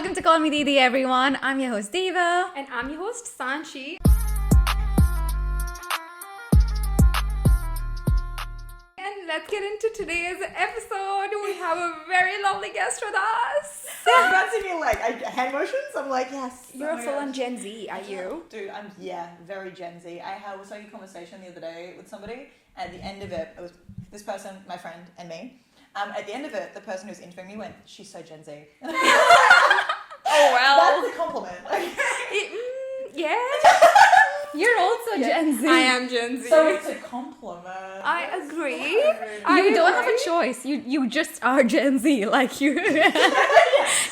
Welcome to Call Me Didi, everyone. I'm your host, Diva. And I'm your host, Sanchi. And let's get into today's episode. We have a very lovely guest with us. That's me like hand motions. I'm like, yes. You're full on Gen Z, are you? Dude, I'm very Gen Z. I was having a conversation the other day with somebody. At the end of it, it was this person, my friend, and me. At the end of it, the person who was interviewing me went, "She's so Gen Z." Oh well. That's a compliment. Yeah. You're also Gen Z. I am Gen Z. So it's a compliment. I agree. You don't have a choice. You just are Gen Z. Like you,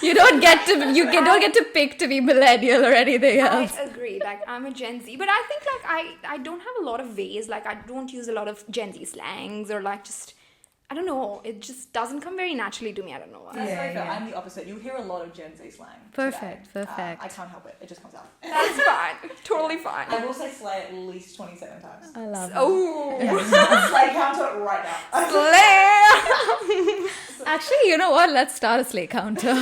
you don't get to pick to be millennial or anything else. I agree. Like I'm a Gen Z, but I think like I don't have a lot of ways. Like I don't use a lot of Gen Z slangs or like just. I don't know. It just doesn't come very naturally to me. I don't know why. That's very fair. I'm the opposite. You hear a lot of Gen Z slang. Perfect. I can't help it. It just comes out. That's fine. Totally fine. I will say slay at least 27 times. I love it. Oh. Slay counter right now. Slay. Actually, you know what? Let's start a slay counter.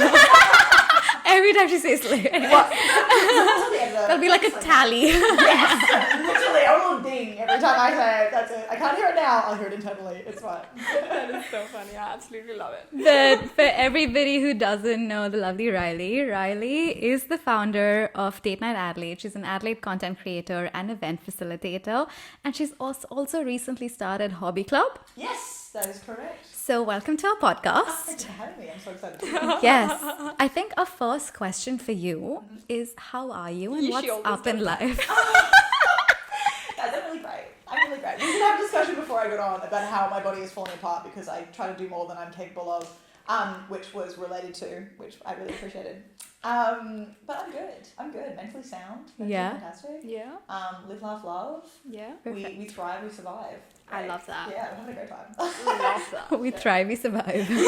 Every time she says slay. That'll be like a tally. Yes, literally a little ding every time I say it. That's it. I can't hear it now. I'll hear it internally. It's fine. That is so funny. I absolutely love it. But for everybody who doesn't know the lovely Riley is the founder of Date Night Adelaide. She's an Adelaide content creator and event facilitator. And she's also recently started Hobby Club. Yes, that is correct. So welcome to our podcast. Thanks for having me. I'm so excited. Yes. I think our first question for you is how are you and what's up in life? Yeah, I'm really great. I'm really great. We did have a discussion before I got on about how my body is falling apart because I try to do more than I'm capable of, which was related to, which I really appreciated. But I'm good. I'm good. Mentally sound. Yeah. Fantastic. Yeah. Live, laugh, love. Yeah. We thrive, we survive. I love that. Yeah, we're having a great time. Love that. We thrive, we survive. We thrive, we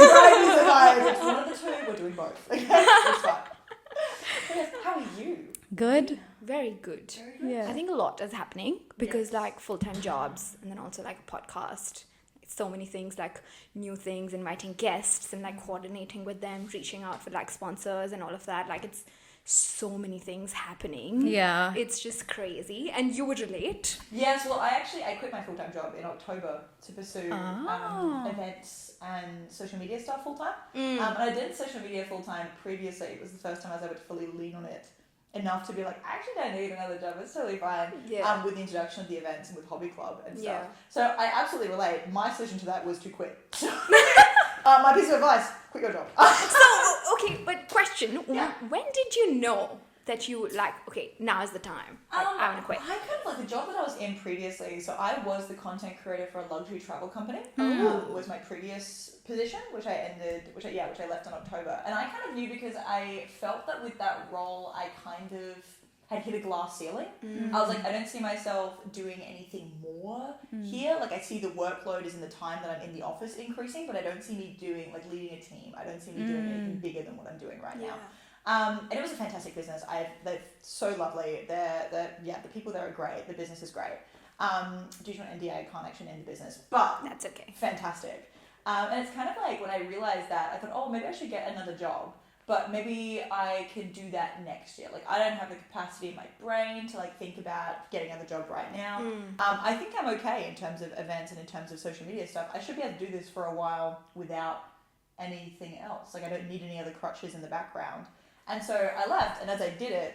survive. It's one of the two. We're doing both. Okay? It's fine. Yes, how are you? Good. Very good. Yeah. I think a lot is happening because like full-time jobs and then also like a podcast. It's so many things like new things, inviting guests and like coordinating with them, reaching out for like sponsors and all of that. Like it's so many things happening. Yeah. It's just crazy. And you would relate. Yes, well, I quit my full-time job in October to pursue events and social media stuff full-time. And I did social media full-time previously. It was the first time I was able to fully lean on it enough to be like, I actually don't need another job. It's totally fine. Yeah. With the introduction of the events and with Hobby Club and stuff. Yeah. So I absolutely relate. My solution to that was to quit. My piece of advice, quit your job. So, okay, but question, Yeah. when did you know that you like, okay, now is the time. Like, I want to quit. I kind of like the job that I was in previously. So I was the content creator for a luxury travel company. Was my previous position, which I left in October. And I kind of knew because I felt that with that role, I kind of had hit a glass ceiling. I was like, I don't see myself doing anything more here. Like I see the workload is in the time that I'm in the office increasing, but I don't see me doing like leading a team. I don't see me doing anything bigger than what I'm doing right now. And it was a fantastic business. They're so lovely. The people there are great. The business is great. Due to an NDA, I can't actually name the business, but That's okay. fantastic. And it's kind of like when I realized that, I thought, oh, maybe I should get another job, but maybe I can do that next year. Like I don't have the capacity in my brain to like think about getting another job right now. I think I'm okay in terms of events and in terms of social media stuff. I should be able to do this for a while without anything else. Like I don't need any other crutches in the background. And so I left, and as I did it,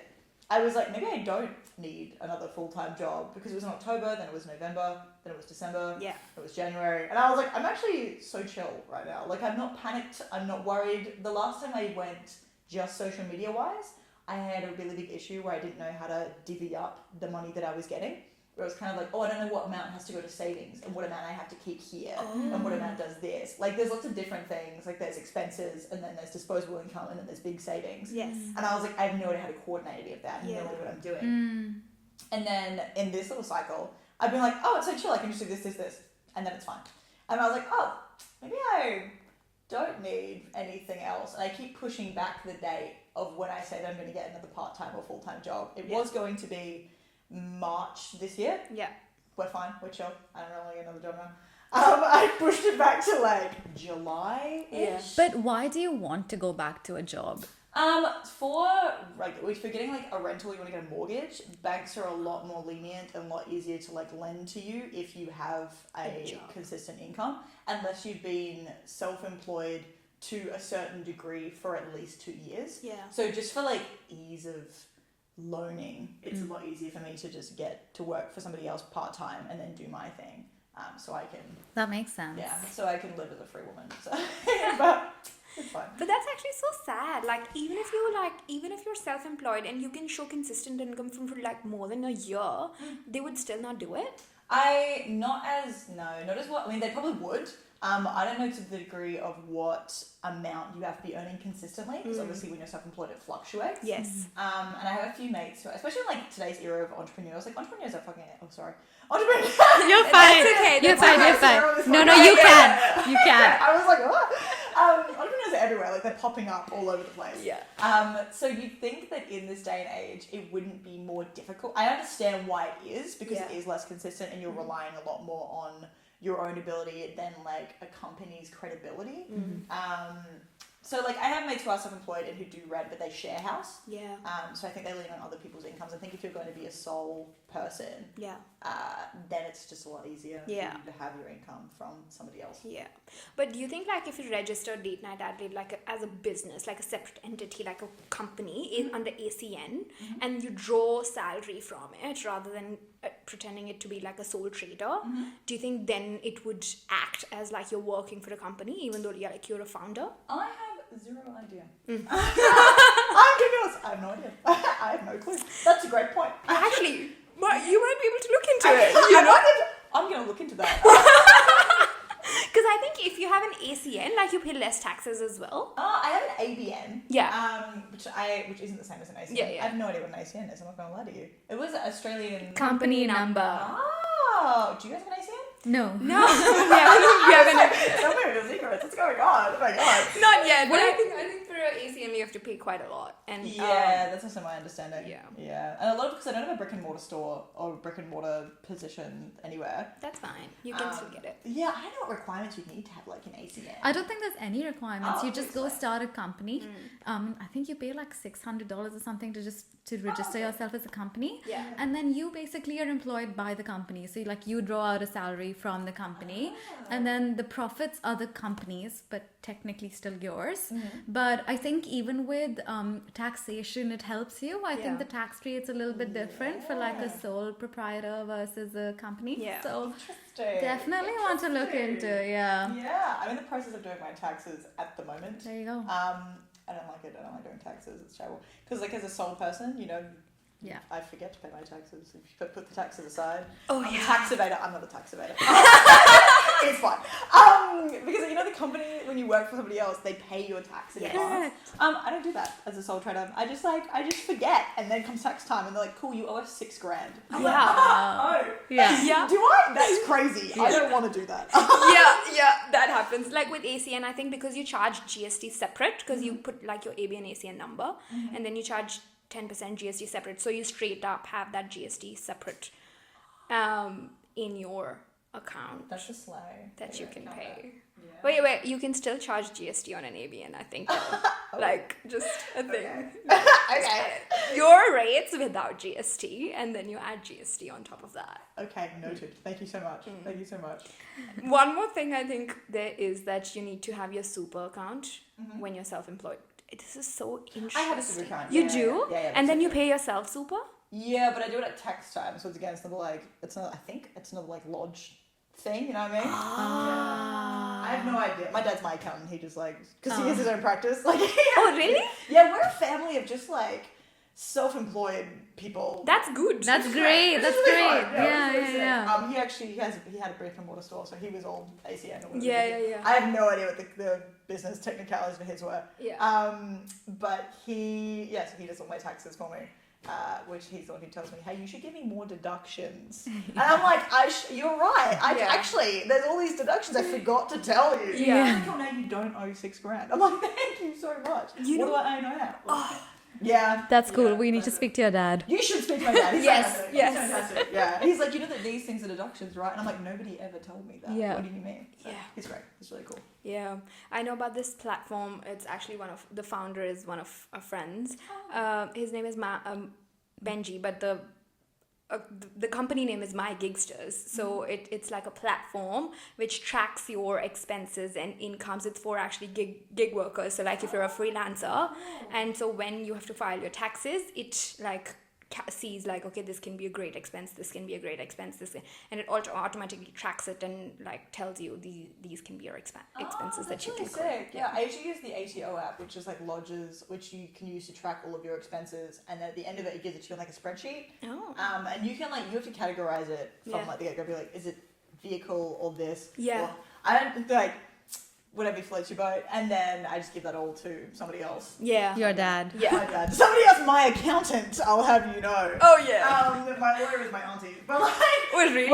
I was like, maybe I don't need another full-time job because it was in October, then it was November, then it was December, it was January. And I was like, I'm actually so chill right now. Like, I'm not panicked. I'm not worried. The last time I went just social media-wise, I had a really big issue where I didn't know how to divvy up the money that I was getting. Where it was kind of like, oh, I don't know what amount has to go to savings and what amount I have to keep here and what amount does this. Like, there's lots of different things. Like, there's expenses and then there's disposable income and then there's big savings. Yes. And I was like, I have no idea how to coordinate any of that. I have no idea what I'm doing. And then in this little cycle, I've been like, oh, it's so chill. I can just do this. And then it's fine. And I was like, oh, maybe I don't need anything else. And I keep pushing back the date of when I say that I'm going to get another part-time or full-time job. It was going to be March this year. Yeah. We're fine. We're chill. I don't really get another job now. I pushed it back to like July-ish. But why do you want to go back to a job? For like if you're getting like a rental, you want to get a mortgage, banks are a lot more lenient and a lot easier to like lend to you if you have a job. consistent income, unless you've been self-employed to a certain degree for at least 2 years. Yeah. So just for like ease of loaning, it's a lot easier for me to just get to work for somebody else part-time and then do my thing. So I can, That makes sense. so I can live as a free woman. So, but it's fine. But that's actually so sad. Like even if you're self-employed and you can show consistent income for like more than a year, they would still not do it. Not as well. I mean, they probably would. I don't know to the degree of what amount you have to be earning consistently, because obviously when you're self-employed, it fluctuates. Yes. And I have a few mates who, especially in like today's era of entrepreneurs, like entrepreneurs are fucking. Oh, sorry. You're Entrepreneurs. fine. You're fine. You're fine. No, you can. You can. I was like, what? Entrepreneurs are everywhere. Like they're popping up all over the place. Yeah. So you'd think that in this day and age, it wouldn't be more difficult. I understand why it is, because it is less consistent and you're relying a lot more on your own ability than like a company's credibility. So like I have mates who are self-employed and who do rent, but they share house. Yeah. So I think they lean on other people's incomes. I think if you're going to be a sole person, Yeah. then it's just a lot easier for you to have your income from somebody else. Yeah. But do you think like if you register Date Night Adelaide like as a business, like a separate entity, like a company under ACN, and you draw salary from it rather than pretending it to be like a sole trader, do you think then it would act as like you're working for a company even though you're a founder? I have zero idea. I'm gonna be honest, I have no idea. I have no clue. That's a great point. Actually, you might be able to look into it. I'm gonna look into that. Because I think if you have an ACN, like you pay less taxes as well. I have an ABN. Yeah. Which isn't the same as an ACN. Yeah, yeah. I have no idea what an ACN is. I'm not gonna lie to you. It was an Australian Company number. Oh, do you guys have an ACN? No. No. we haven't. Tell me the secrets. What's going on? Oh my god. Not yet. But I think for an ACN you have to pay quite a lot. And that's also my understanding. Yeah. And a lot of, because I don't have a brick and mortar store or brick and mortar position anywhere. That's fine. You can still get it. Yeah, I don't know what requirements you need to have like an ACN. I don't think there's any requirements. Oh, You just go okay. start a company. I think you pay like $600 or something to register yourself as a company. Yeah. And then you basically are employed by the company. So you draw out a salary from the company, and then the profits are the company's, but technically still yours. But I think even with taxation, it helps you. I think the tax rate's a little bit different for like a sole proprietor versus a company. Yeah. So Interesting. definitely want to look into Yeah, I'm in the process of doing my taxes at the moment. There you go. I don't like it. I don't like doing taxes. It's terrible. Because like as a sole person, I forget to pay my taxes. If you put the taxes aside. I'm a tax evader. I'm not a tax evader. It's fine. Because the company, when you work for somebody else, they pay your tax in advance. I don't do that as a sole trader. I just forget, and then comes tax time, and they're like, "Cool, you owe us $6,000." I'm like, Yeah. Do I? That's crazy. I don't want to do that. yeah, that happens. Like with ACN, I think because you charge GST separate, because you put like your ABN ACN number, and then you charge 10% GST separate. So you straight up have that GST separate in your account. That's a slay. That you can pay. Yeah. Wait, you can still charge GST on an ABN, I think. Like, just a thing. Okay. Your rates without GST, and then you add GST on top of that. Okay, noted. Thank you so much. Thank you so much. One more thing I think there is that you need to have your super account when you're self-employed. This is so interesting. I have a super account. You do? Yeah, and then you pay yourself super? Yeah, but I do it at tax time, so it's again, I think it's another like lodge thing, you know what I mean? I have no idea. My dad's my accountant. He just because he has his own practice. Oh, really? Yeah, we're a family of just self-employed people. That's good. That's great. That's really great. fun. Yeah. He actually he had a brick and mortar store, so he was all ACN. Or whatever. Yeah. I have no idea what the business technicalities for his were. Yeah. But he does all my taxes for me. Which he's the one who tells me, hey, you should give me more deductions. And I'm like, you're right. Actually, there's all these deductions I forgot to tell you. Yeah. He's like, oh, no, you don't owe $6,000. I'm like, thank you so much. What do I owe now? Yeah. That's cool. Yeah, We need to but- speak to your dad. You should speak to my dad. He's Yes, fantastic. yes. He's fantastic. Yeah. He's like, you know that these things are deductions, right? And I'm like, nobody ever told me that. Yeah. What do you mean? So, Yeah. He's great. He's really cool. Yeah, I know about this platform. It's actually the founder is one of our friends. His name is Benji, but the company name is My Gigsters. So it's like a platform which tracks your expenses and incomes. It's for actually gig workers. So like if you're a freelancer, and so when you have to file your taxes, it like sees like, okay, this can be a great expense, this can be a great expense, and it automatically tracks it and like tells you these can be your expenses that you really can sick. Yeah, I usually use the ATO app, which is like lodges, which you can use to track all of your expenses, and then at the end of it, it gives it to you on like a spreadsheet. Oh. And you can like you have to categorize it from Yeah. like the get-go. Be like, is it vehicle or this? Yeah. Or, I don't like whatever floats your boat, and then I just give that all to somebody else. Yeah. Your dad. My Yeah. dad. Somebody else, my accountant. I'll have you know. Oh yeah. My lawyer is my auntie, but like. Oh really?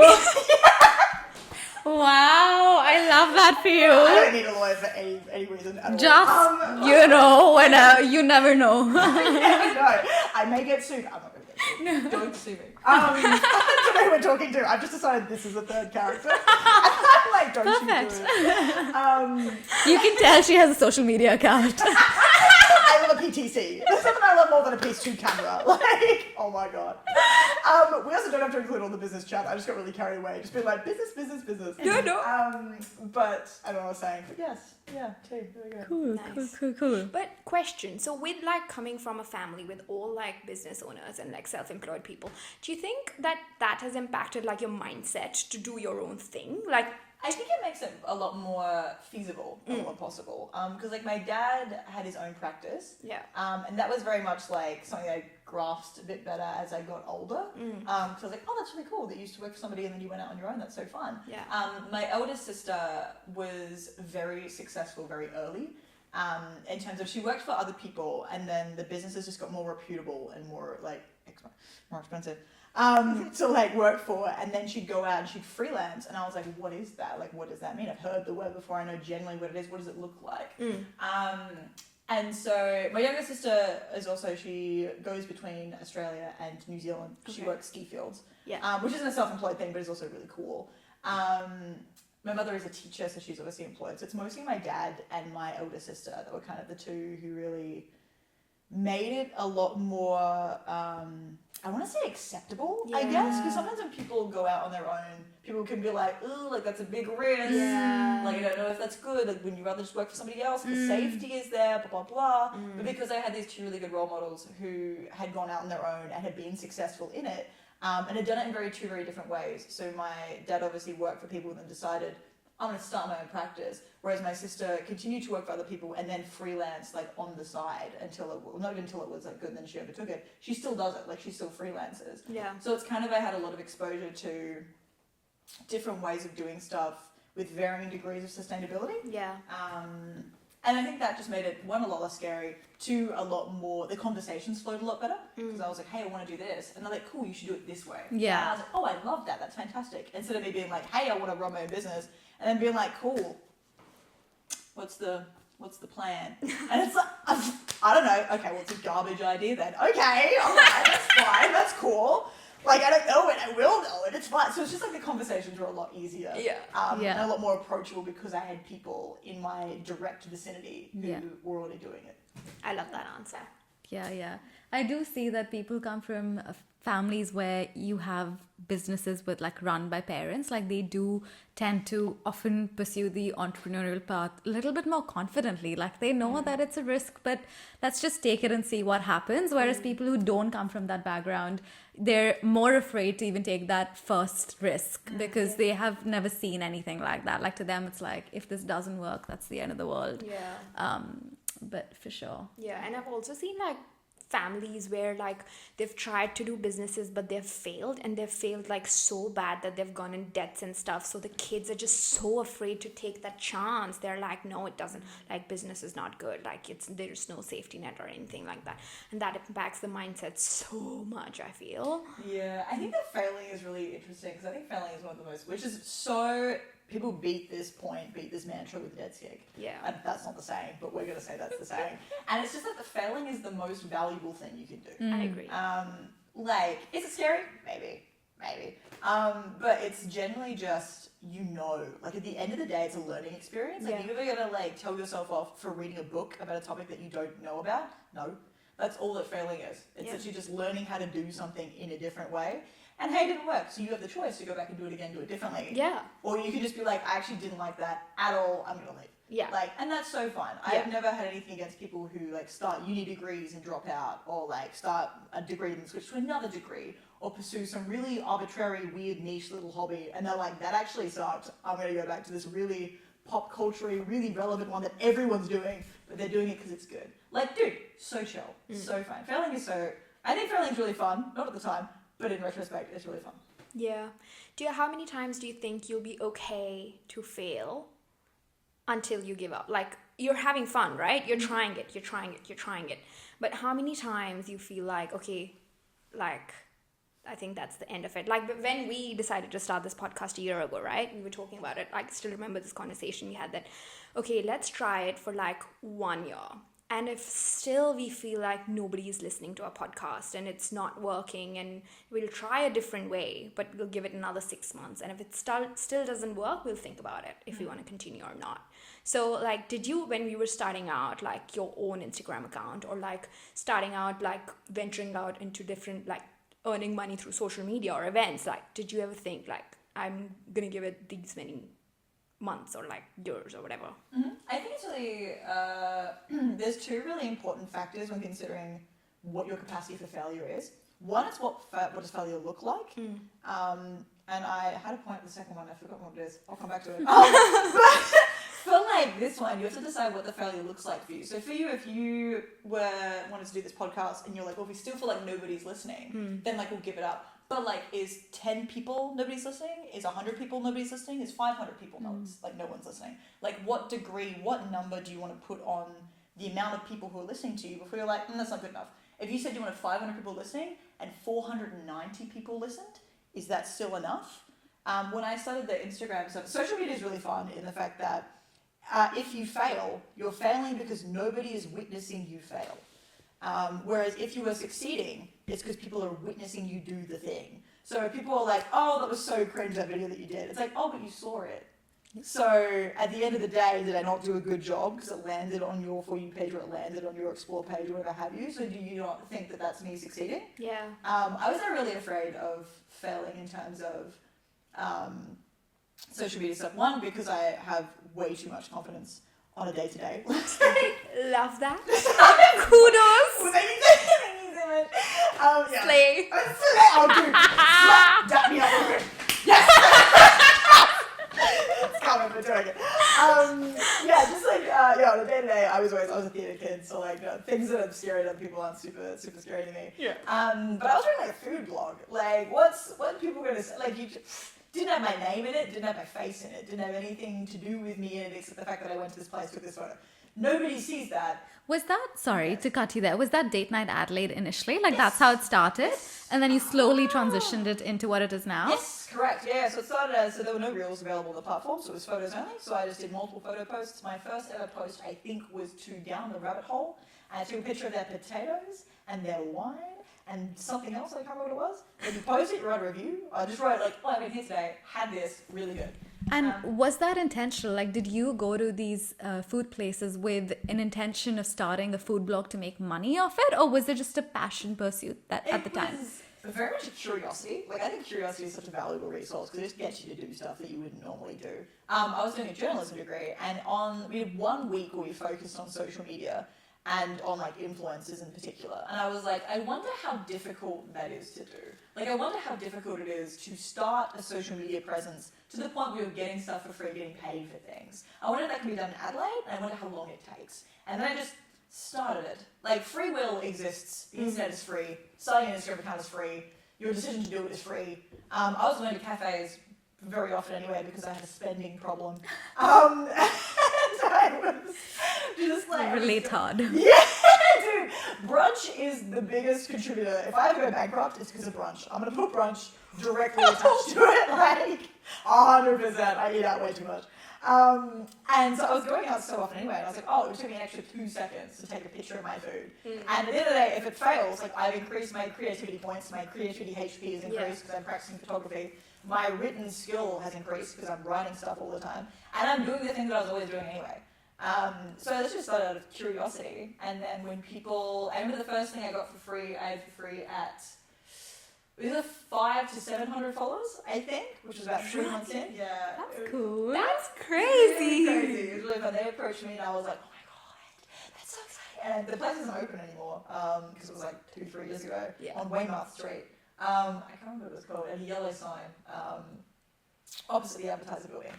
Wow, I love that for I you. don't need a lawyer for any reason at all. Just, you know, when you never know. No, I may get sued. I'm not going to get sued. Don't sue me. I don't know who we're talking to. I've just decided this is a third character. I'm like, don't Perfect. you do it. You can tell she has a social media account. I love a PTC. There's something I love more than a PS2 camera. Like, oh my god. We also don't have to include all the business chat. I just got really carried away. Just being like, business. No. But I don't know what I was saying. But yes, yeah, too. There we go. Cool, Nice. cool. But question, so with like coming from a family with all like business owners and like self-employed people, do you think that has impacted like your mindset to do your own thing? Like, I think it makes it a lot more feasible, a lot more possible. Because like my dad had his own practice. yeah. And that was very much like something I grasped a bit better as I got older. So I was like, oh, that's really cool that you used to work for somebody and then you went out on your own. That's so fun. Yeah. My eldest sister was very successful very early. In terms of she worked for other people and then the businesses just got more reputable and more like more expensive to like work for, and then she'd go out and she'd freelance, and I was like, what is that? Like, what does that mean? I've heard the word before, I know generally what it is. What does it look like? And so my younger sister is also, she goes between Australia and New Zealand. She Okay. works ski fields, Yeah. which isn't a self-employed thing, but is also really cool. My mother is a teacher, so she's obviously employed. So it's mostly my dad and my older sister that were kind of the two who really made it a lot more, I want to say acceptable, I guess. Because sometimes when people go out on their own, people can be like, ooh, like that's a big risk. Yeah. Like, I don't know if that's good. Like, when you rather just work for somebody else, the safety is there, blah, blah, blah. But because I had these two really good role models who had gone out on their own and had been successful in it, and had done it in two very different ways. So my dad obviously worked for people and then decided, I'm going to start my own practice. Whereas my sister continued to work for other people and then freelance like on the side not even until it was like good, then she overtook it. She still does it, like she still freelances. Yeah. So it's kind of, I had a lot of exposure to different ways of doing stuff with varying degrees of sustainability. Yeah. And I think that just made it, one, a lot less scary, two, a lot more, the conversations flowed a lot better. Because I was like, hey, I want to do this. And they're like, cool, you should do it this way. Yeah. And I was like, oh, I love that. That's fantastic. Instead of me being like, hey, I want to run my own business. And then being like, cool, what's the plan? And it's like, I don't know. Okay, well, it's a garbage idea then. Okay, all right, that's fine. That's cool. Like, I don't know it. I will know it. It's fine. So it's just like the conversations were a lot easier. Yeah. Yeah. And a lot more approachable because I had people in my direct vicinity who were already doing it. I love that answer. Yeah. I do see that people come from families where you have businesses with like run by parents. Like they do tend to often pursue the entrepreneurial path a little bit more confidently. Like they know that it's a risk, but let's just take it and see what happens. Whereas people who don't come from that background, they're more afraid to even take that first risk because they have never seen anything like that. Like to them, it's like, if this doesn't work, that's the end of the world. Yeah. But for sure. Yeah, and I've also seen like families where like they've tried to do businesses but they've failed, and they've failed like so bad that they've gone in debts and stuff, so the kids are just so afraid to take that chance. They're like, no, it doesn't, like business is not good, like there's no safety net or anything like that, and that impacts the mindset so much, I feel. Yeah, I think that failing is really interesting because I think failing is one of the most, which is so people beat this mantra with dead skig. Yeah. And that's not the saying, but we're going to say that's the saying. And it's just that the failing is the most valuable thing you can do. I agree. Like, is it scary? Maybe. But it's generally just, like at the end of the day, it's a learning experience. Like, you're ever gonna like tell yourself off for reading a book about a topic that you don't know about? No. That's all that failing is. It's actually just learning how to do something in a different way. And hey, it didn't work. So you have the choice to go back and do it again, do it differently. Yeah. Or you can just be like, I actually didn't like that at all. I'm gonna leave. Yeah. Like, and that's so fun. Yeah. I've never had anything against people who like start uni degrees and drop out, or like start a degree and switch to another degree, or pursue some really arbitrary, weird, niche little hobby, and they're like, that actually sucked. I'm gonna go back to this really pop culture-y, really relevant one that everyone's doing, but they're doing it because it's good. Like, dude, so chill, so fun. I think failing's really fun, not at the time, but in retrospect, it's really fun. Yeah. How many times do you think you'll be okay to fail until you give up? Like, you're having fun, right? You're trying it. But how many times you feel like, okay, like, I think that's the end of it. Like, but when we decided to start this podcast a year ago, right? We were talking about it. I still remember this conversation we had that, okay, let's try it for like 1 year. And if still we feel like nobody is listening to our podcast and it's not working, and we'll try a different way, but we'll give it another 6 months. And if it still doesn't work, we'll think about it if we want to continue or not. So like, did you, when we were starting out, like your own Instagram account, or like starting out, like venturing out into different, like earning money through social media or events, like did you ever think like, I'm going to give it these many months or like years or whatever? I think it's really, there's two really important factors when considering what your capacity for failure is. One is what does failure look like? And I had a point with the second one, I've forgotten what it is. I'll come back to it. But for like this one, you have to decide what the failure looks like for you. So for you, if you wanted to do this podcast and you're like, well, if we still feel like nobody's listening, then like we'll give it up. But like, is 10 people nobody's listening? Is 100 people nobody's listening? Is 500 people no one's listening? Like, what degree, what number do you want to put on the amount of people who are listening to you before you're like, that's not good enough? If you said you wanted 500 people listening and 490 people listened, is that still enough? When I started the Instagram stuff, social media is really fun in the fact that if you fail, you're failing because nobody is witnessing you fail. Whereas if you were succeeding, it's because people are witnessing you do the thing. So people are like, oh, that was so cringe, that video that you did. It's like, oh, but you saw it. So at the end of the day, did I not do a good job because it landed on your For You page or it landed on your Explore page or whatever have you? So do you not think that that's me succeeding? Yeah. I was really afraid of failing in terms of social media stuff. One, because I have way too much confidence on a day-to-day. Love that. Kudos. Yeah. Slay. Oh, dude. Dap me up real quick. Yes. It's coming, we're doing it. Yeah, just like on a day-to-day, I was a theatre kid, so like things that are scary to other people aren't super scary to me. Yeah. But I was writing like a food blog. Like, what are people gonna say? Like, you didn't have my name in it, didn't have my face in it, didn't have anything to do with me in it except the fact that I went to this place, took this photo. Nobody sees that. Was that, sorry to cut you there, was that Date Night Adelaide initially? Like that's how it started? Yes. And then you slowly transitioned it into what it is now? Yes, correct. Yeah, so it started as, so there were no reels available on the platform, so it was photos only. So I just did multiple photo posts. My first ever post, I think, was to Down the Rabbit Hole. I took a picture of their potatoes and their wine and something else, I can't remember what it was. When you post it, you write a review. I just wrote like, oh, I've been here today, had this, really good. And was that intentional? Like, did you go to these food places with an intention of starting a food blog to make money off it? Or was it just a passion pursuit at the time? It was very much a curiosity. Like, I think curiosity is such a valuable resource because it just gets you to do stuff that you wouldn't normally do. I was doing a journalism degree, and we had 1 week where we focused on social media and on like influencers in particular. And I was like, I wonder how difficult that is to do. Like, I wonder how difficult it is to start a social media presence to the point where you're getting stuff for free, getting paid for things. I wonder if that can be done in Adelaide, and I wonder how long it takes. And then I just started it. Like, free will exists. The internet is free. Starting an Instagram account is free. Your decision to do it is free. I was going to cafes very often anyway because I had a spending problem. And I was just like... Relate hard. Yeah, dude. Brunch is the biggest contributor. If I ever go bankrupt, it's because of brunch. I'm gonna put brunch directly attached to it, like 100%. I eat out way too much. And so I was going out so often anyway, and I was like, oh, it would take me an extra 2 seconds to take a picture of my food. And at the end of the day, if it fails, like I've increased my creativity points, my creativity HP has increased because I'm practicing photography. My written skill has increased because I'm writing stuff all the time, and I'm doing the things that I was always doing anyway. So this just started out of curiosity, and then when people, I remember the first thing I got for free, I had for free at either 500 to 700 followers, I think, which was about 3 months in. Yeah, That's cool. That's It was crazy. really crazy. It was really fun. They approached me, and I was like, oh my god, that's so exciting. And the place isn't open anymore because it was like 2-3 years ago on Weymouth Street. I can't remember what it was called. A yellow sign opposite the advertiser building.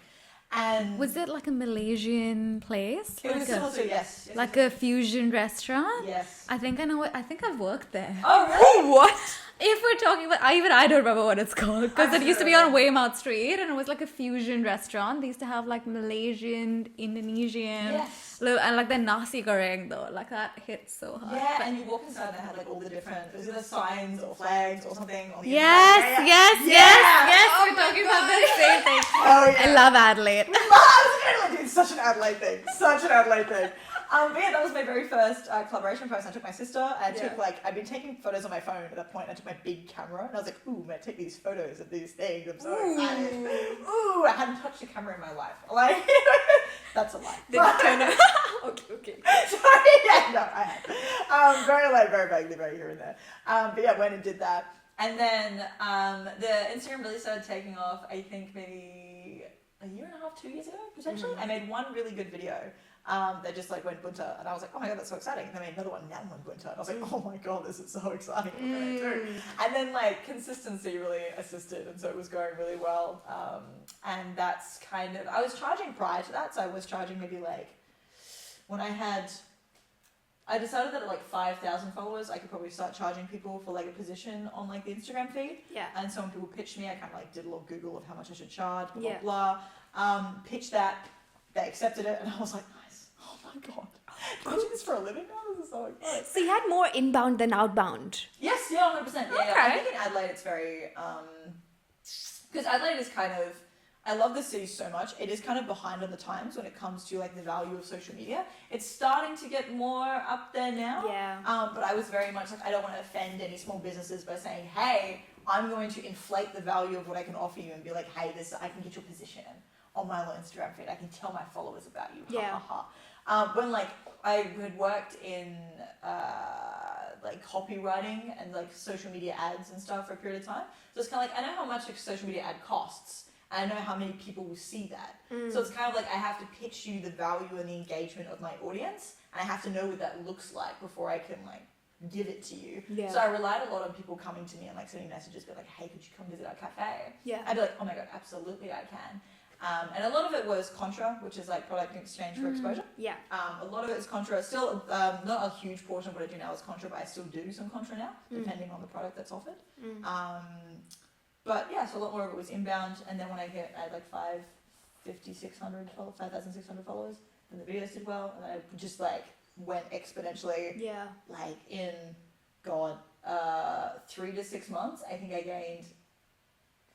And Was it like a Malaysian place? it was Like similar to yes. like a fusion restaurant? Yes. I think I know what. I think I've worked there. Oh really? What? If we're talking about, I don't remember what it's called because it used to be on Weymouth Street and it was like a fusion restaurant. They used to have like Malaysian, Indonesian, Yes. and like the nasi goreng though, like that hits so hard. Yeah, and you walk inside and they had like all the different, it was either signs or flags or something on the Yes, inside. yes, Yeah. yes, yes. Oh We're my talking about the same thing. Oh yeah. I love Adelaide. It's such an Adelaide thing. Such an Adelaide thing. But yeah, that was my very first collaboration post. I took my sister. I took I'd been taking photos on my phone at that point. I took my big camera and I was like, ooh, I'm gonna take these photos of these things. I'm so excited. Ooh, I hadn't touched a camera in my life. Like, that's a lie. Did it turn out? Okay. Sorry, yeah, no, I had. Very late, very vaguely, very here and there. But yeah, went and did that. And then the Instagram really started taking off, I think maybe a year and a half, 2 years ago, potentially. I made one really good video that just like went bunter, and I was like, oh my god, that's so exciting. And then I made another one, now went bunter, and I was like, oh my god, this is so exciting. What can I do? And then like consistency really assisted, and so it was going really well. And that's kind of, I was charging prior to that, so I was charging maybe like, when I decided that at like 5,000 followers, I could probably start charging people for like a position on like the Instagram feed. Yeah. And so when people pitched me, I kind of like did a little Google of how much I should charge, blah, blah, blah. Pitched that, they accepted it, and I was like, nice. Oh my god. Do I do this for a living now? This is so exciting. So you had more inbound than outbound. Yes, yeah, 100%. Yeah, yeah. I Okay. think in Adelaide it's very, because Adelaide is kind of, I love the city so much. It is kind of behind on the times when it comes to like the value of social media. It's starting to get more up there now. Yeah. But I was very much like, I don't want to offend any small businesses by saying, hey, I'm going to inflate the value of what I can offer you and be like, hey, this, I can get your position on my little Instagram feed. I can tell my followers about you. Yeah. When like I had worked in like copywriting and like social media ads and stuff for a period of time, so it's kind of like I know how much a social media ad costs. I know how many people will see that. So it's kind of like I have to pitch you the value and the engagement of my audience, and I have to know what that looks like before I can like give it to you. Yeah. So I relied a lot on people coming to me and like sending messages, be like, hey, could you come visit our cafe? Yeah. I'd be like, oh my god, absolutely I can. And a lot of it was contra, which is like product exchange for exposure. Yeah. A lot of it is contra. Still, not a huge portion of what I do now is contra, but I still do some contra now, depending on the product that's offered. But yeah, so a lot more of it was inbound. And then when I had like 5,600 followers, then the videos did well, and I just like went exponentially. Yeah. Like in 3 to 6 months, I think I gained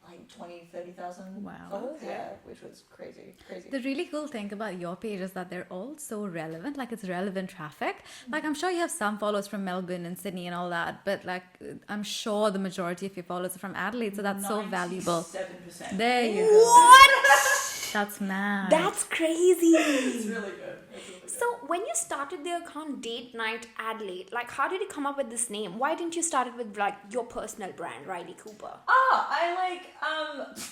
like 20,000-30,000 Wow. followers. Okay. Yeah, which was crazy. The really cool thing about your page is that they're all so relevant, like it's relevant traffic. Like I'm sure you have some followers from Melbourne and Sydney and all that, but like I'm sure the majority of your followers are from Adelaide, so that's so valuable. 7%. There you go. What? That's mad. That's crazy. It's really good. It's really good. So when you started the account Date Night Adelaide, like how did you come up with this name? Why didn't you start it with like your personal brand, Riley Cooper?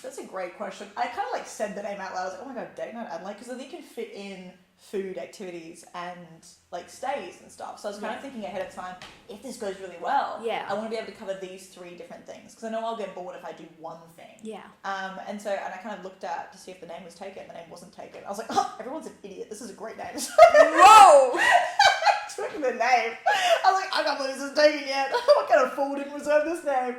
That's a great question. I kind of like said the name out loud. I was like, oh my god, Date Night Adelaide, because then you can fit in food activities and like stays and stuff. So I was kind of thinking ahead of time, if this goes really well, I want to be able to cover these 3 different things, because I know I'll get bored if I do one thing. Yeah. And I kind of looked at to see if the name was taken. The name wasn't taken. I was like, oh, everyone's an idiot. This is a great name. Whoa! Took the name. I was like, I can't believe this is taken yet. What kind of fool didn't reserve this name?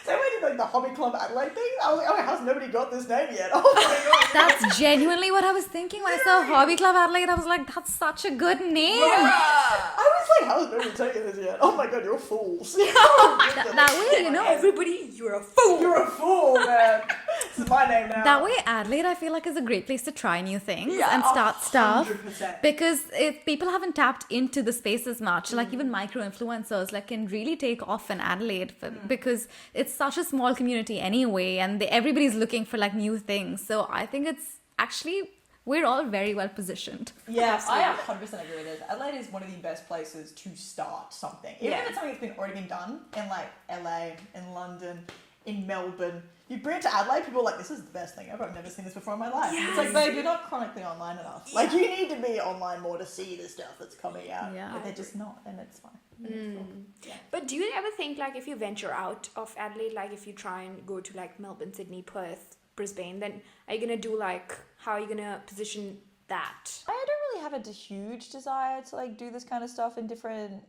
So we did like the Hobby Club Adelaide thing. I was like, oh, how's nobody got this name yet? Oh my god. That's genuinely what I was thinking when I saw Hobby Club Adelaide. I was like, that's such a good name. I was like, how's nobody taken this yet? Oh my god, you're fools. That way, you know, Everybody, you're a fool. You're a fool, man. This is my name now. that way Adelaide, I feel like, is a great place to try new things Yeah, and start stuff. 100%. Because if people haven't tapped into the space as much, like even micro-influencers, like can really take off in Adelaide because it's such a small community anyway, and everybody's looking for like new things. So I think it's actually, we're all very well positioned. Yeah, I 100% agree with this. Adelaide is one of the best places to start something. Even if it's something that's already been done in like LA, in London, in Melbourne. You bring it to Adelaide, people are like, this is the best thing ever. I've never seen this before in my life. Yes. It's like, babe, you're not chronically online enough. Like, you need to be online more to see the stuff that's coming out. Yeah. But they're just not, and it's fine. Yeah. But do you ever think, like, if you venture out of Adelaide, like if you try and go to like Melbourne, Sydney, Perth, Brisbane, then are you gonna do like, how are you gonna position that? I don't really have a huge desire to like do this kind of stuff in different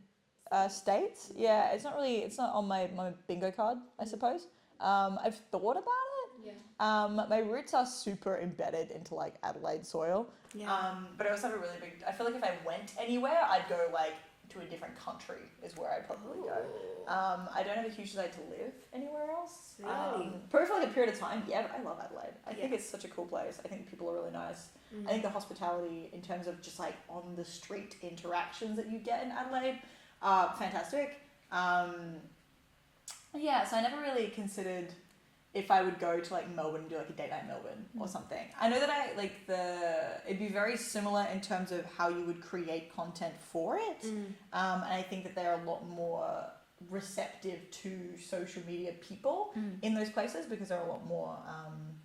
states. Yeah, it's not on my bingo card, I suppose. I've thought about it. My roots are super embedded into like Adelaide soil. But I also have a really big, I feel like if I went anywhere, I'd go like to a different country is where I'd probably go. I don't have a huge desire to live anywhere else. Really? Probably for like a period of time, yeah, but I love Adelaide. I think it's such a cool place. I think people are really nice. I think the hospitality in terms of just like on the street interactions that you get in Adelaide are fantastic. Yeah, so I never really considered if I would go to like Melbourne and do like a date night Melbourne or something. I know that it'd be very similar in terms of how you would create content for it. And I think that they're a lot more receptive to social media people in those places because they're a lot more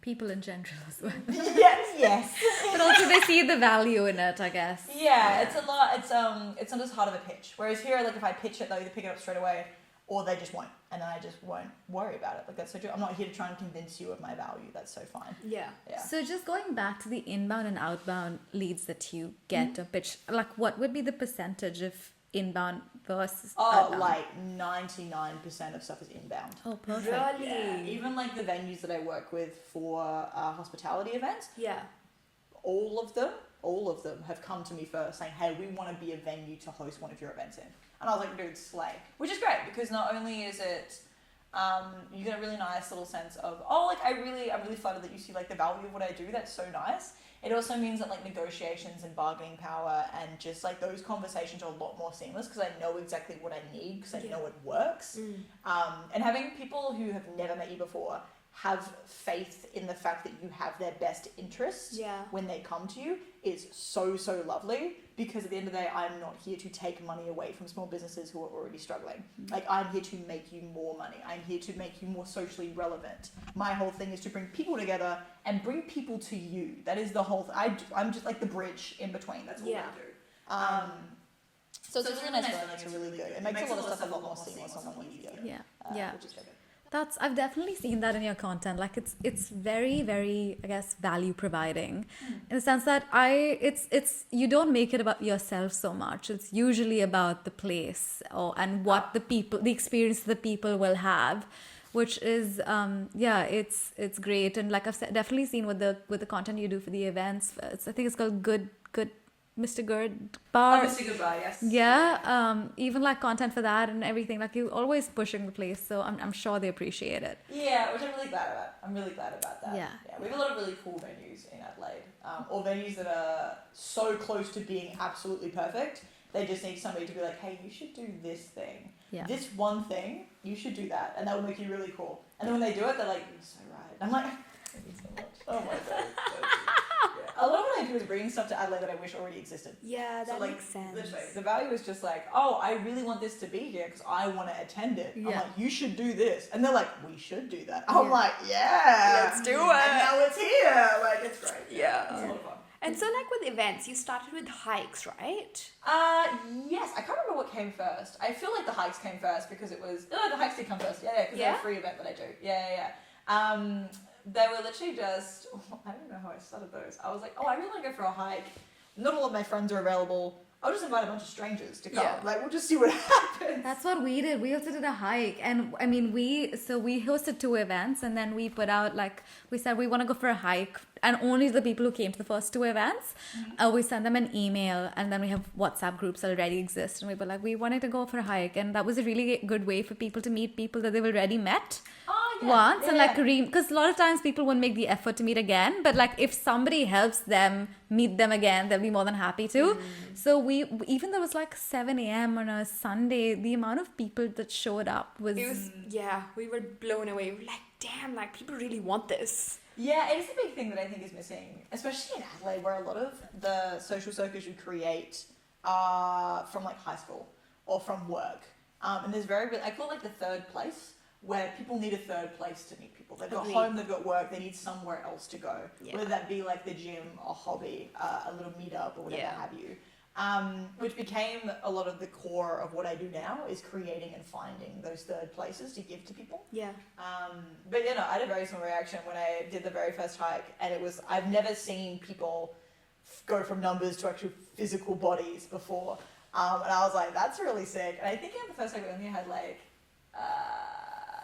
People in general as well. yes. But also they see the value in it, I guess. Yeah, it's a lot. It's not as hard of a pitch. Whereas here, like if I pitch it, they'll either pick it up straight away or they just won't, and then I just won't worry about it. Like that's so true. I'm not here to try and convince you of my value. That's so fine. Yeah. So just going back to the inbound and outbound leads that you get to pitch, like what would be the percentage of inbound versus outbound? Like 99% of stuff is inbound. Oh, perfect. Really? Yeah. Even like the venues that I work with for hospitality events, Yeah. all of them have come to me first saying, hey, we want to be a venue to host one of your events in. And I was like, dude, slay. Which is great because not only is it, you get a really nice little sense of, I'm really flattered that you see like the value of what I do. That's so nice. It also means that like negotiations and bargaining power and just like those conversations are a lot more seamless because I know exactly what I need because I know it works. And having people who have never met you before have faith in the fact that you have their best interests when they come to you is so lovely because at the end of the day I'm not here to take money away from small businesses who are already struggling. Like I'm here to make you more money. I'm here to make you more socially relevant. My whole thing is to bring people together and bring people to you. That is the whole I'm just like the bridge in between. That's all I do. So it's a really nice feeling. It's really good. It makes a lot of stuff a lot more seamless and a lot easier. Which is good. I've definitely seen that in your content. Like it's very, very, I guess, value providing in the sense that it's you don't make it about yourself so much. It's usually about the place and what the experience the people will have, which is it's great. And like I've definitely seen with the content you do for the events. I think it's called Good Mr. Good Bar. Mr. Good Bar, yes. Yeah, even like content for that and everything. Like you're always pushing the place, so I'm sure they appreciate it. Yeah, which I'm really glad about. I'm really glad about that. Yeah. We have a lot of really cool venues in Adelaide, or venues that are so close to being absolutely perfect. They just need somebody to be like, hey, you should do this thing. Yeah. This one thing, you should do that, and that will make you really cool. And then when they do it, they're like, you're so right. I'm like, thank you so much. Oh my god. A lot of what I do is bringing stuff to Adelaide that I wish already existed. Yeah, that like, makes sense. Literally, the value is just like, I really want this to be here because I want to attend it. I'm like, you should do this. And they're like, we should do that. I'm like, let's do it. And now it's here. Like, it's great. Yeah. It's a lot of fun. And so like with events, you started with hikes, right? Yes. I can't remember what came first. I feel like the hikes came first because it was, the hikes did come first. Yeah, because they're a free event that I do. Yeah. They were literally just, I don't know how I started those. I was like, I really want to go for a hike. Not all of my friends are available. I'll just invite a bunch of strangers to come. Yeah. Like, we'll just see what happens. That's what we did. We also did a hike, and I mean, we hosted 2 events, and then we put out, like, we said we want to go for a hike, and only the people who came to the first 2 events, we sent them an email, and then we have WhatsApp groups that already exist, and we were like, we wanted to go for a hike, and that was a really good way for people to meet people that they've already met once, and like, because a lot of times people won't make the effort to meet again, but like, if somebody helps them meet them again, they'll be more than happy to. So we, even though it was like 7 a.m. on a Sunday, the amount of people that showed up was... It was, yeah, we were blown away. We were like, damn, like, people really want this. Yeah, it is a big thing that I think is missing, especially in Adelaide, where a lot of the social circles you create are from like high school or from work. And there's I call it like the third place, where people need a third place to meet people. They've got home, they've got work, they need somewhere else to go. Yeah. Whether that be like the gym, a hobby, a little meetup or whatever have you. Which became a lot of the core of what I do now, is creating and finding those third places to give to people. Yeah. But you know, I had a very small reaction when I did the very first hike, and it was, I've never seen people go from numbers to actual physical bodies before. And I was like, that's really sick. And I think on the first hike we only had like,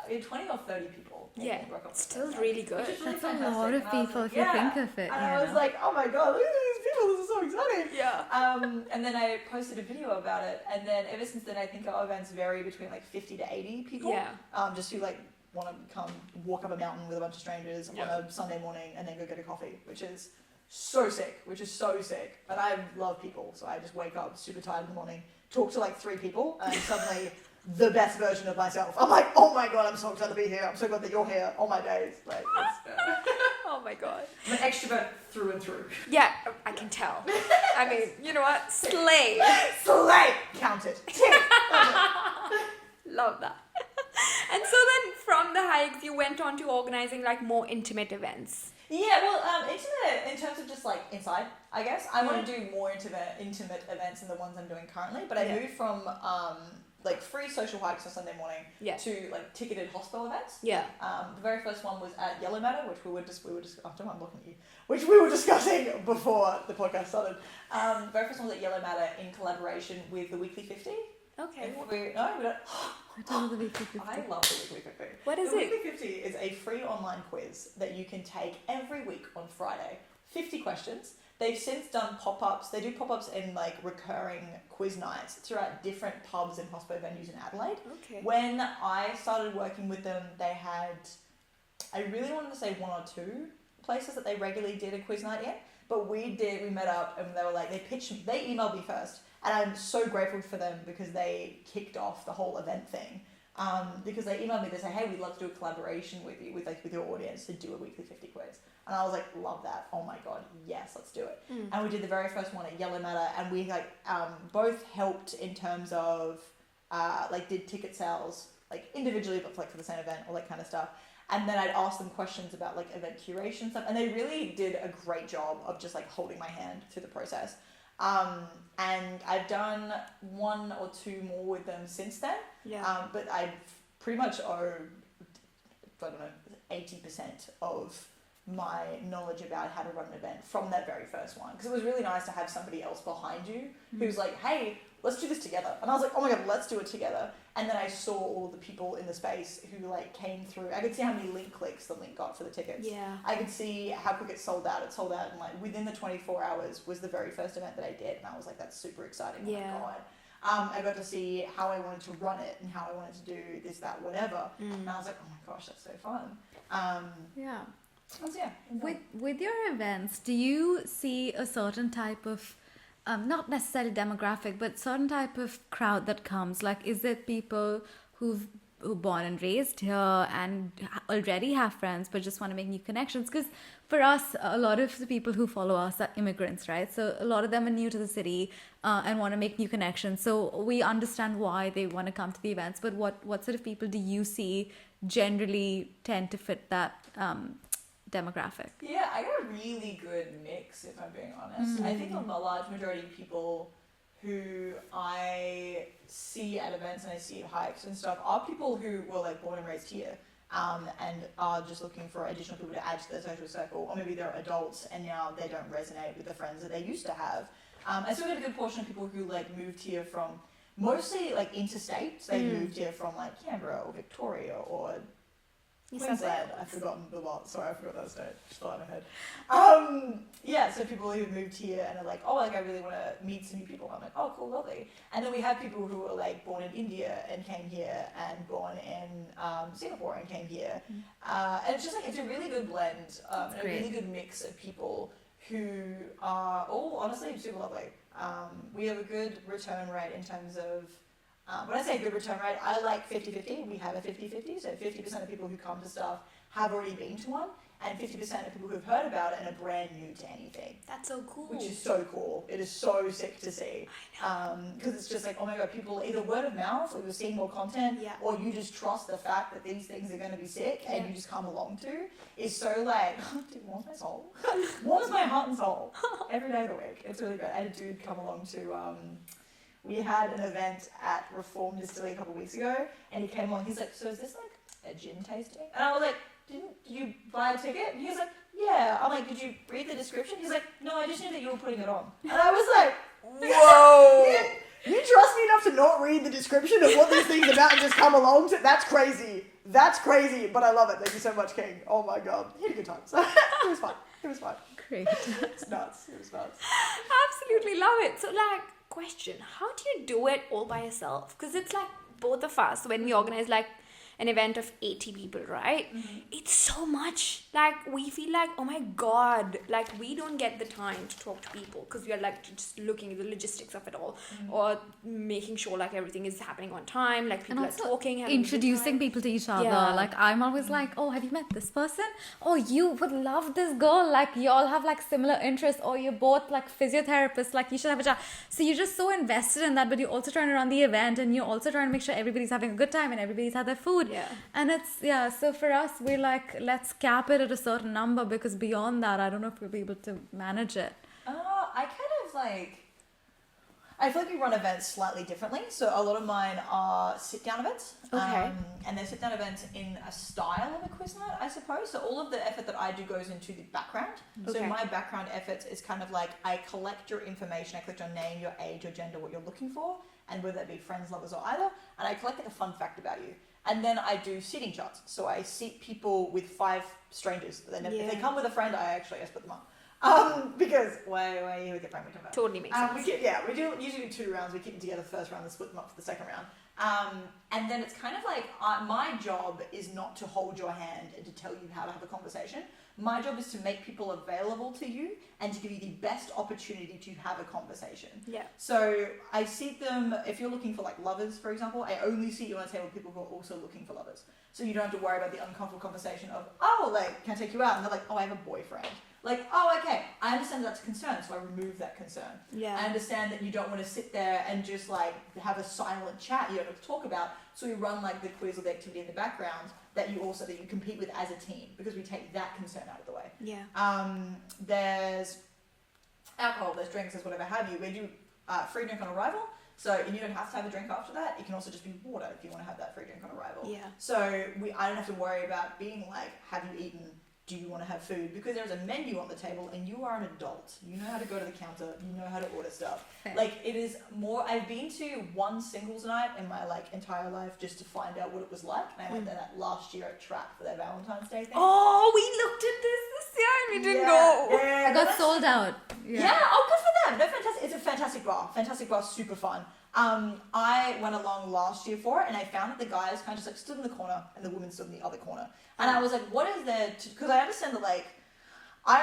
we had 20 or 30 people. Yeah, still really good. That's a lot of people if you think of it. And I was like, oh my god, look at these people, this is so exciting. Yeah. And then I posted a video about it, and then ever since then I think our events vary between like 50 to 80 people. Yeah. Just who like want to come walk up a mountain with a bunch of strangers on a Sunday morning and then go get a coffee, which is so sick. But I love people, so I just wake up super tired in the morning, talk to like 3 people, and suddenly the best version of myself. I'm like, oh my god, I'm so excited to be here. I'm so glad that you're here. All my days. Like, oh my god. I'm an extrovert through and through. Yeah, I can tell. I mean, you know what? Slay. Slay. Count it. Love that. And so then from the hikes, you went on to organizing like more intimate events. Yeah, well, intimate in terms of just like inside, I guess. I want to do more intimate events than the ones I'm doing currently, but I moved from like free social hikes on Sunday morning to like ticketed hospital events. Yeah. The very first one was at Yellow Matter, which we were after I'm looking at you, which we were discussing before the podcast started. The very first one was at Yellow Matter in collaboration with the Weekly 50. Okay. We don't. I don't know the Weekly 50. I love the Weekly 50. What is it? The Weekly 50 is a free online quiz that you can take every week on Friday. 50 questions. They've since done pop-ups. They do pop-ups in like recurring quiz nights throughout different pubs and hospo venues in Adelaide. Okay. When I started working with them, they had, I really wanted to say 1 or 2 places that they regularly did a quiz night in. But we met up and they were like, they emailed me first. And I'm so grateful for them because they kicked off the whole event thing. Because they emailed me to say, hey, we'd love to do a collaboration with you, with your audience, to do a Weekly 50 quiz. And I was like, love that. Oh my God, yes, let's do it. And we did the very first one at Yellow Matter, and we like both helped in terms of like did ticket sales, like individually, but like for the same event, all that kind of stuff. And then I'd ask them questions about like event curation stuff, and they really did a great job of just like holding my hand through the process. And I've done 1 or 2 more with them since then. Yeah. But I pretty much owe, I don't know, 80% of my knowledge about how to run an event from that very first one. Because it was really nice to have somebody else behind you who's like, hey, let's do this together. And I was like, oh my God, let's do it together. And then I saw all the people in the space who like came through. I could see how many link clicks the link got for the tickets. Yeah. I could see how quick it sold out. It sold out in like within the 24 hours was the very first event that I did. And I was like, that's super exciting. Yeah. Oh my God. I got to see how I wanted to run it and how I wanted to do this, that, whatever. And I was like, oh my gosh, that's so fun. Yeah. So yeah. With your events, do you see a certain type of, not necessarily demographic, but certain type of crowd that comes? Like, is it people who born and raised here and already have friends but just want to make new connections? Because for us, a lot of the people who follow us are immigrants, right? So a lot of them are new to the city and want to make new connections. So we understand why they want to come to the events, but what sort of people do you see generally tend to fit that demographic? Yeah, I got a really good mix, if I'm being honest. I think a large majority of people who I see at events and I see at hikes and stuff are people who were like born and raised here and are just looking for additional people to add to their social circle, or maybe they're adults and now they don't resonate with the friends that they used to have. And so we had a good portion of people who like moved here from mostly like interstate. So they moved here from like Canberra or Victoria or Queensland. I've forgotten the lot. Sorry, I forgot that state. Just thought in my head. Yeah, so people who moved here and are like, oh, like I really want to meet some new people. I'm like, oh, cool, lovely. And then we have people who were like born in India and came here, and born in Singapore and came here. And it's just like it's a really good blend, and a really good mix of people who are all honestly super lovely. We have a good return rate in terms of. When I say good return rate, I like 50-50. We have a 50-50, so 50% of people who come to stuff have already been to one, and 50% of people who've heard about it and are brand new to anything. That's so cool. Which is so cool. It is so sick to see. Because it's just like, oh my god, people either word of mouth, or you're seeing more content, or you just trust the fact that these things are going to be sick, and you just come along to, is so like, dude, warms my soul. Warms my heart and soul. Every day of the week. It's really good. I had a dude come along to... we had an event at Reform Distillery a couple of weeks ago, and he came along. He's like, so is this like a gin tasting? And I was like, did you buy a ticket? And he was like, yeah. I'm like, did you read the description? He's like, no, I just knew that you were putting it on. And I was like, whoa. You trust me enough to not read the description of what this thing's about and just come along to? That's crazy. That's crazy, but I love it. Thank you so much, King. Oh my god. He had a good time. So it was fun. It was fun. Great. It's nuts. It was nuts. Absolutely love it. So like, question, how do you do it all by yourself? Because it's like both of us, when we organize like an event of 80 people, right? It's so much. Like we feel like, oh my god, like we don't get the time to talk to people because we are like just looking at the logistics of it all, or making sure like everything is happening on time, like people are talking, introducing people to each other. Like I'm always like, oh, have you met this person? Oh, you would love this girl. Like you all have like similar interests, or you're both like physiotherapists, like you should have a chat. So you're just so invested in that, but you're also trying to run the event, and you're also trying to make sure everybody's having a good time and everybody's had their food. And it's so for us, we're like, let's cap it at a certain number, because beyond that, I don't know if we'll be able to manage it. I kind of like, I feel like we run events slightly differently. So a lot of mine are sit-down events. And they're sit-down events in a style of a quiz night, I suppose. So all of the effort that I do goes into the background. So my background efforts is kind of like, I collect your information, I collect your name, your age, your gender, what you're looking for, and whether that be friends, lovers, or either, and I collect like a fun fact about you. And then I do seating charts. So I seat people with 5 strangers. If they come with a friend, I split them up. Because why you get friend we come back. Totally makes sense. We do usually do 2 rounds. We keep them together the first round and split them up for the second round. And then it's kind of like, my job is not to hold your hand and to tell you how to have a conversation. My job is to make people available to you and to give you the best opportunity to have a conversation. So I seat them, if you're looking for like lovers, for example, I only seat you on a table with people who are also looking for lovers. So you don't have to worry about the uncomfortable conversation of, oh, like, can I take you out? And they're like, oh, I have a boyfriend. Like, oh, okay, I understand that's a concern, so I remove that concern. I understand that you don't want to sit there and just like have a silent chat you don't have to talk about, so we run like the quiz or the activity in the background that you compete with as a team, because we take that concern out of the way. There's alcohol, there's drinks, there's whatever have you. We do free drink on arrival, so you don't have to have a drink after that. It can also just be water if you want to have that free drink on arrival. So I don't have to worry about being like, have you eaten? Do you want to have food? Because there's a menu on the table and you are an adult. You know how to go to the counter. You know how to order stuff. Like it is more, I've been to one singles night in my like entire life just to find out what it was like. And I went there that last year at Track for their Valentine's Day thing. Oh, we looked at this year and we didn't go. It got sold out. Oh, good for them. No, fantastic. It's a fantastic bar. Fantastic bar, super fun. I went along last year for it, and I found that the guys kind of just like stood in the corner and the women stood in the other corner. And I was like, what is there to, because I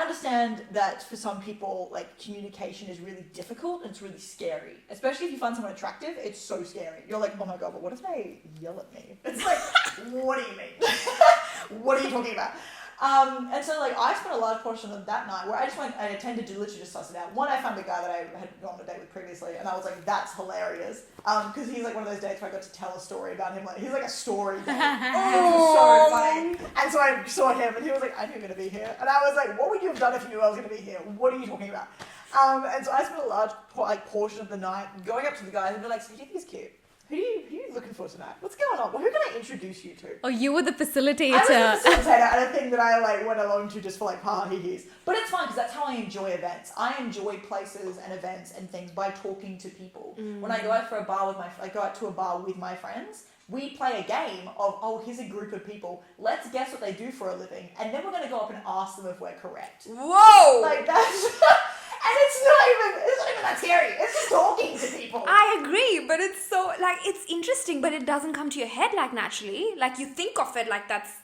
understand that for some people, like, communication is really difficult and it's really scary. Especially if you find someone attractive, it's so scary. You're like, oh my god, but what if they yell at me? It's like, what do you mean? What are you talking about? And so like I spent a large portion of that night where I attended to literally just suss it out. One, I found a guy that I had gone on a date with previously, and I was like, that's hilarious. Because he's like one of those dates where I got to tell a story about him. Like he's like a story date. It was so funny. And so I saw him, and he was like, I knew you were gonna be here. And I was like, what would you have done if you knew I was gonna be here? What are you talking about? And so I spent a large portion of the night going up to the guy and be like, so do you think he's cute? who are you looking for tonight? What's going on? Well, who can I introduce you to? Oh, you were the I facilitator. was a facilitator at a thing that I like went along to just for like hee-hees. But it's fun because that's how I enjoy events. I enjoy places and events and things by talking to people. When I go out for a bar with I go out to a bar with my friends, we play a game of, oh, here's a group of people. Let's guess what they do for a living. And then we're going to go up and ask them if we're correct. Whoa! Like that's... And it's not even that scary. It's just talking to people. I agree, but it's so, like, it's interesting, but it doesn't come to your head, like, naturally. Like, you think of it like that's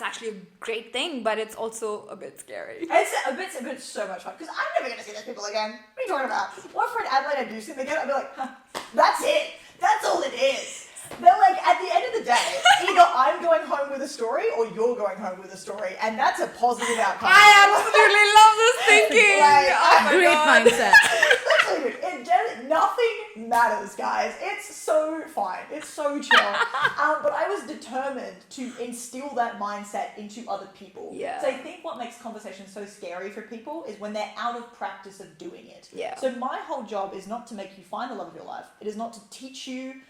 actually a great thing, but it's also a bit scary. It's a bit so much fun, because I'm never going to see those people again. What are you talking about? What if in Adelaide I do see them again? I'd be like, huh, that's it. That's all it is. They're like, at the end of the day, either I'm going home with a story or you're going home with a story, and that's a positive outcome. I absolutely love this thinking. Like, oh my Great God. mindset. Nothing matters, guys. It's so fine. It's so chill. But I was determined to instill that mindset into other people. Yeah. So I think what makes conversation so scary for people is when they're out of practice of doing it. Yeah. So my whole job is not to make you find the love of your life. It is not to teach you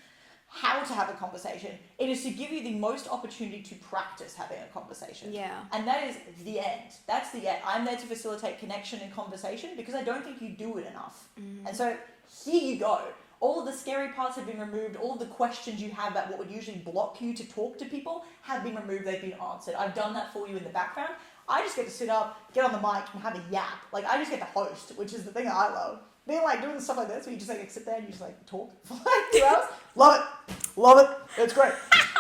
how to have a conversation. It is to give you the most opportunity to practice having a conversation. Yeah. And that is the end. That's the end. I'm there to facilitate connection and conversation because I don't think you do it enough. And so here you go. All of the scary parts have been removed. All of the questions you have about what would usually block you to talk to people have been removed. They've been answered. I've done that for you in the background. I just get to sit up, get on the mic and have a yap. Like I just get to host, which is the thing that I love. Being like doing stuff like this where you just like sit there and you just like talk for like 2 hours. Love it. It's great.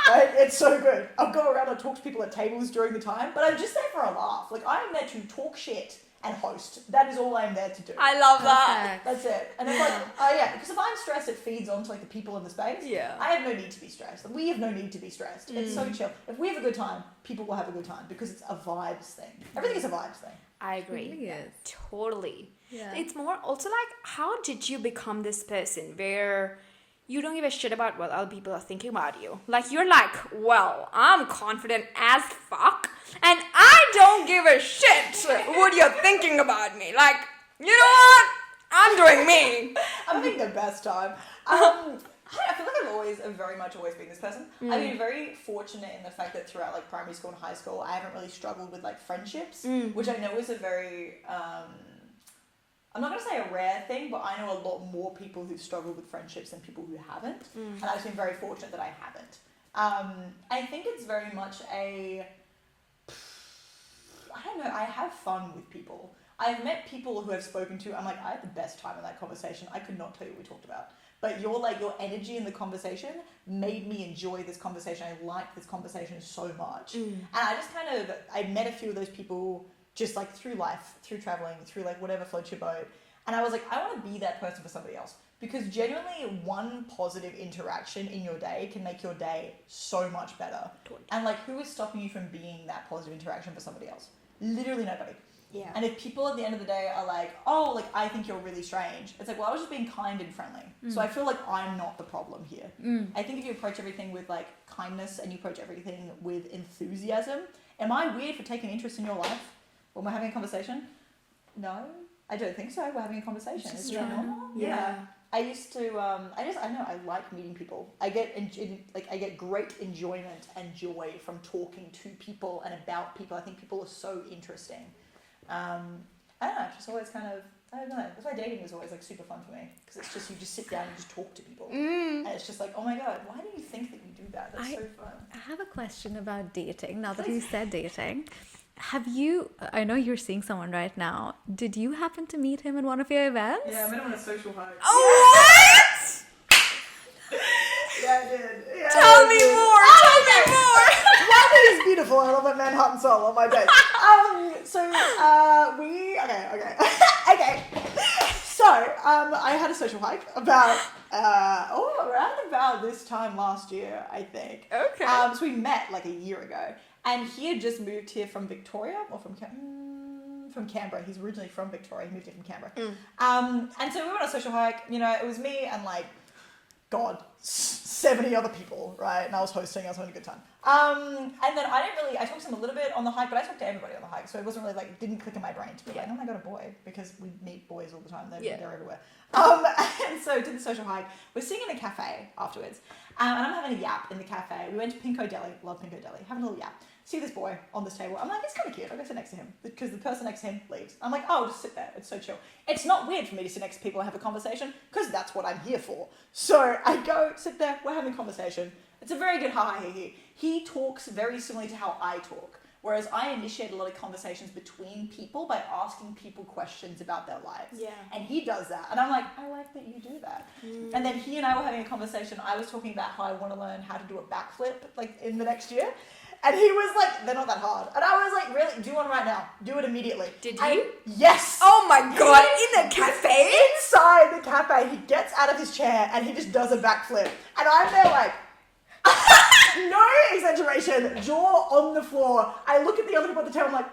Like, it's so good. I'll go around and talk to people at tables during the time, but I'm just there for a laugh. Like I am there to talk shit and host. That is all I'm there to do. I love that. That's it. And it's like, oh yeah, because if I'm stressed, it feeds onto like the people in the space. Yeah. I have no need to be stressed. We have no need to be stressed. It's so chill. If we have a good time, people will have a good time because it's a vibes thing. Everything is a vibes thing. I agree. It really is. Totally. Yeah. It's more also like, how did you become this person where you don't give a shit about what other people are thinking about you? Like, you're like, well, I'm confident as fuck, and I don't give a shit what you're thinking about me. Like, you know what? I'm doing me. I'm having the best time. I feel like I've very much always been this person. I've been very fortunate in the fact that throughout like primary school and high school, I haven't really struggled with like friendships, which I know is a very, I'm not going to say a rare thing, but I know a lot more people who've struggled with friendships than people who haven't. And I've been very fortunate that I haven't. I think it's very much I don't know, I have fun with people. I've met people who I've spoken to, I'm like, I had the best time in that conversation. I could not tell you what we talked about. But your energy in the conversation made me enjoy this conversation. I liked this conversation so much. And I met a few of those people just like through life, through traveling, through like whatever floats your boat. And I was like, I want to be that person for somebody else. Because genuinely one positive interaction in your day can make your day so much better. And like, who is stopping you from being that positive interaction for somebody else? Literally nobody. Yeah. And if people at the end of the day are like, oh, like I think you're really strange, it's like, well, I was just being kind and friendly. So I feel like I'm not the problem here. I think if you approach everything with like kindness and you approach everything with enthusiasm, am I weird for taking interest in your life when we're having a conversation? No, I don't think so. We're having a conversation. It's normal. Yeah. I used to, I like meeting people. I get great enjoyment and joy from talking to people and about people. I think people are so interesting. I don't know, it's just always kind of, I don't know. That's why dating was always like super fun for me. Because it's just, you just sit down and just talk to people. And it's just like, oh my God, why do you think that you do that? That's so fun. I have a question about dating, now that you said dating. I know you're seeing someone right now. Did you happen to meet him at one of your events? Yeah, I met him on a social hike. Oh, what? Yeah, I did. Yeah, Tell me more. London is beautiful. I love a Manhattan soul on my date. Okay. So, I had a social hike about, around about this time last year, I think. Okay. So we met like a year ago, and he had just moved here from Victoria, or from Canberra. He's originally from Victoria. He moved here from Canberra. And so we went on a social hike. You know, it was me and like God, 70 other people, right? And I was hosting, I was having a good time. And then I talked to him a little bit on the hike, but I talked to everybody on the hike, so it wasn't really like, didn't click in my brain to be like, oh my god, a boy, because we meet boys all the time, they're everywhere. And so did the social hike. We're sitting in a cafe afterwards, and I'm having a yap in the cafe. We went to Pinko Deli, love Pinko Deli, having a little yap. See this boy on this table. I'm like, it's kind of cute. I'll go sit next to him because the person next to him leaves. I'm like, oh, just sit there. It's so chill. It's not weird for me to sit next to people and have a conversation because that's what I'm here for. So I go sit there. We're having a conversation. It's a very good ha he. He talks very similarly to how I talk. Whereas I initiate a lot of conversations between people by asking people questions about their lives. Yeah. And he does that. And I'm like, I like that you do that. And then he and I were having a conversation. I was talking about how I want to learn how to do a backflip like in the next year. And he was like, they're not that hard. And I was like, really? Do one right now. Do it immediately. Did he? Yes. Oh my god, in the cafe? Inside the cafe, he gets out of his chair and he just does a backflip. And I'm there like, no exaggeration, jaw on the floor. I look at the other people at the table, I'm like,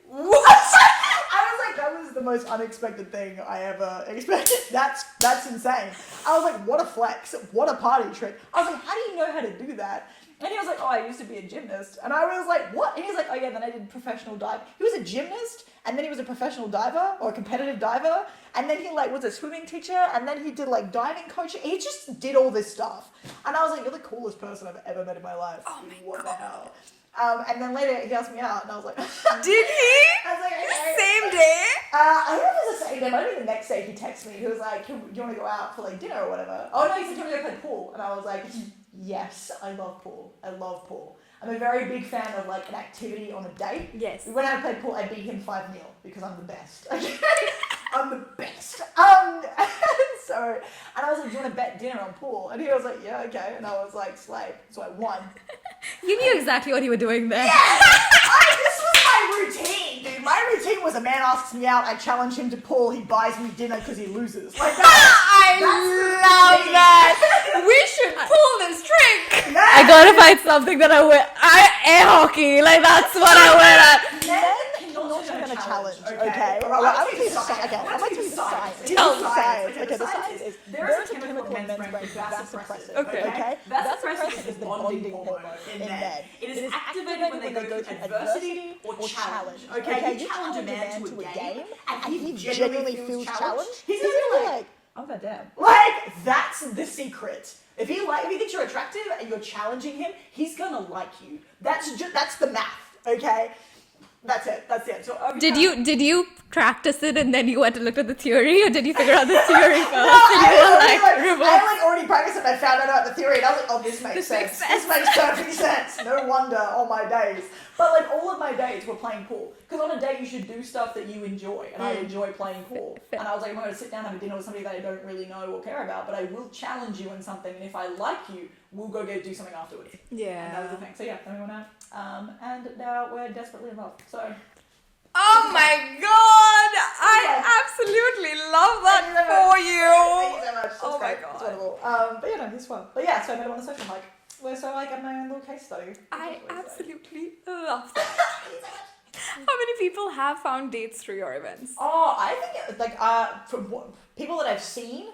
what? I was like, that was the most unexpected thing I ever expected. That's insane. I was like, what a flex, what a party trick. I was like, how do you know how to do that? And he was like, oh, I used to be a gymnast. And I was like, what? And he's like, oh yeah, then I did professional dive. He was a gymnast, and then he was a professional diver, or a competitive diver, and then he like was a swimming teacher, and then he did like diving coaching. He just did all this stuff. And I was like, you're the coolest person I've ever met in my life. Oh my what god. the hell? And then later he asked me out, and I was like, Did he? I was like, okay. Same day? I don't know if it was the same day, but maybe the next day he texted me. He was like, do you want to go out for like dinner or whatever? Oh no, he said, do you want to go play pool? And I was like, yes, I love pool. I love pool. I'm a very big fan of like an activity on a date. Yes. We went out and played pool. I beat him 5-0 because I'm the best. Okay? I'm the best. And I was like, do you want to bet dinner on pool? And he was like, yeah, okay. And I was like, slay. So I won. You knew exactly what you were doing there. This was my routine, dude. My routine was a man asks me out, I challenge him to pool, he buys me dinner because he loses. Like I love that. We should pull this trick. I gotta find something that I wear. Air hockey, like that's what I wear at. Men cannot have a challenge, okay? I'm going to tell you the science. I'm going to tell you the science. Tell me. Okay, the science is there is a chemical in men's brain called vasopressin. Okay? Vasopressin is the bonding hormone in men. It is activated when they go through adversity or challenge. Okay? You challenge a man to a game, and he genuinely feels challenged. He's going to be like, oh god damn. Like, that's the secret. If he thinks you're attractive and you're challenging him, he's gonna like you. That's the math, okay? That's it. So Did you practice it and then you went to look at the theory, or did you figure out the theory first? I already practiced it and I found out about the theory and I was like, oh, this makes sense. This makes perfect sense. No wonder on my days. But like all of my days were playing pool. Because on a date you should do stuff that you enjoy. And I enjoy playing pool. And I was like, I'm going to sit down and have a dinner with somebody that I don't really know or care about, but I will challenge you in something. And if I like you, we'll go do something afterwards. Yeah. And that was the thing. So yeah, then we went out. And now we're desperately in love. So... Oh my god! I absolutely love that for you. Thank you so much. Oh my great. god. It's wonderful. But yeah, no, it's fun. But yeah, so I met him on a social hike. So I got my own little case study. I absolutely love that. How many people have found dates through your events? Oh, I think from people that I've seen